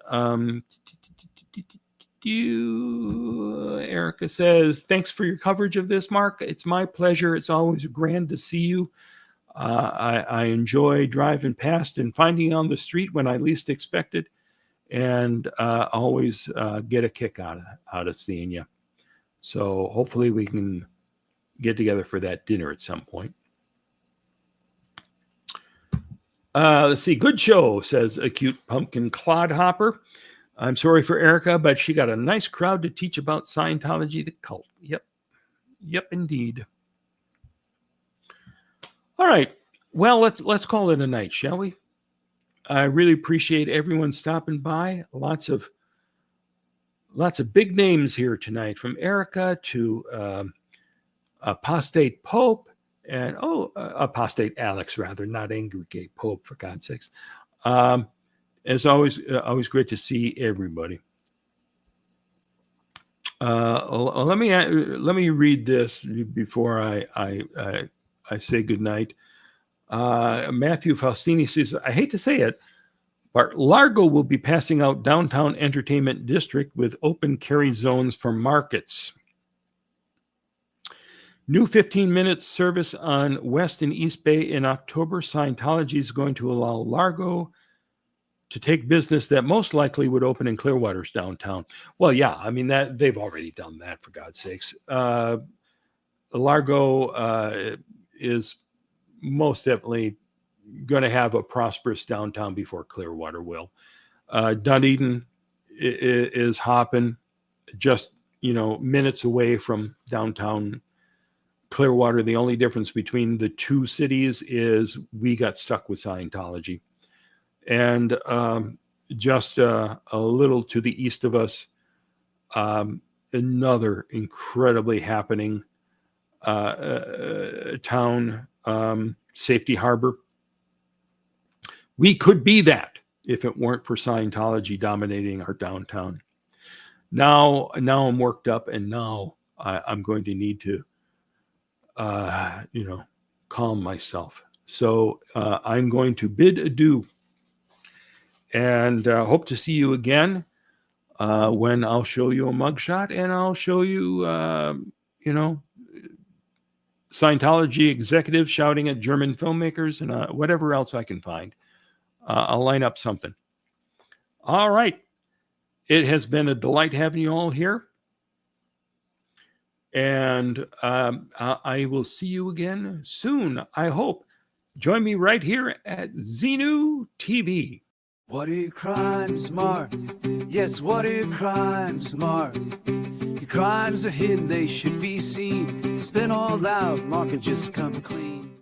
Erika says, thanks for your coverage of this, Mark. It's my pleasure. It's always grand to see you. I enjoy driving past and finding you on the street when I least expect it, and always get a kick out of seeing you. So hopefully we can get together for that dinner at some point. Let's see. Good show, says Acute Pumpkin Clodhopper. I'm sorry for Erika, but she got a nice crowd to teach about Scientology, the cult. Yep, indeed. All right. Well, let's call it a night, shall we? I really appreciate everyone stopping by. Lots of big names here tonight, from Erika to apostate Pope, and apostate Alex, rather, not angry gay Pope, for God's sakes. As always great to see everybody. Let me read this before I say goodnight. Matthew Faustini says, I hate to say it, but Largo will be passing out downtown entertainment district with open carry zones for markets. New 15-minute service on West and East Bay in October. Scientology is going to allow Largo to take business that most likely would open in Clearwater's downtown. Well, yeah, I mean, that they've already done that, for God's sakes. Largo is most definitely going to have a prosperous downtown before Clearwater will. Dunedin is hopping, just minutes away from downtown Clearwater. The only difference between the two cities is we got stuck with Scientology. And just a little to the east of us, another incredibly happening town, Safety Harbor. We could be that if it weren't for Scientology dominating our downtown. Now I'm worked up, and now I'm going to need to, calm myself. So I'm going to bid adieu, and hope to see you again when I'll show you a mugshot, and I'll show you, Scientology executives shouting at German filmmakers, and whatever else I can find. I'll line up something. All right. It has been a delight having you all here. And I will see you again soon, I hope. Join me right here at Xenu TV. What are your crimes, Mark? Yes, what are your crimes, Mark? Your crimes are hidden, they should be seen. Spin all out, Mark, and just come clean.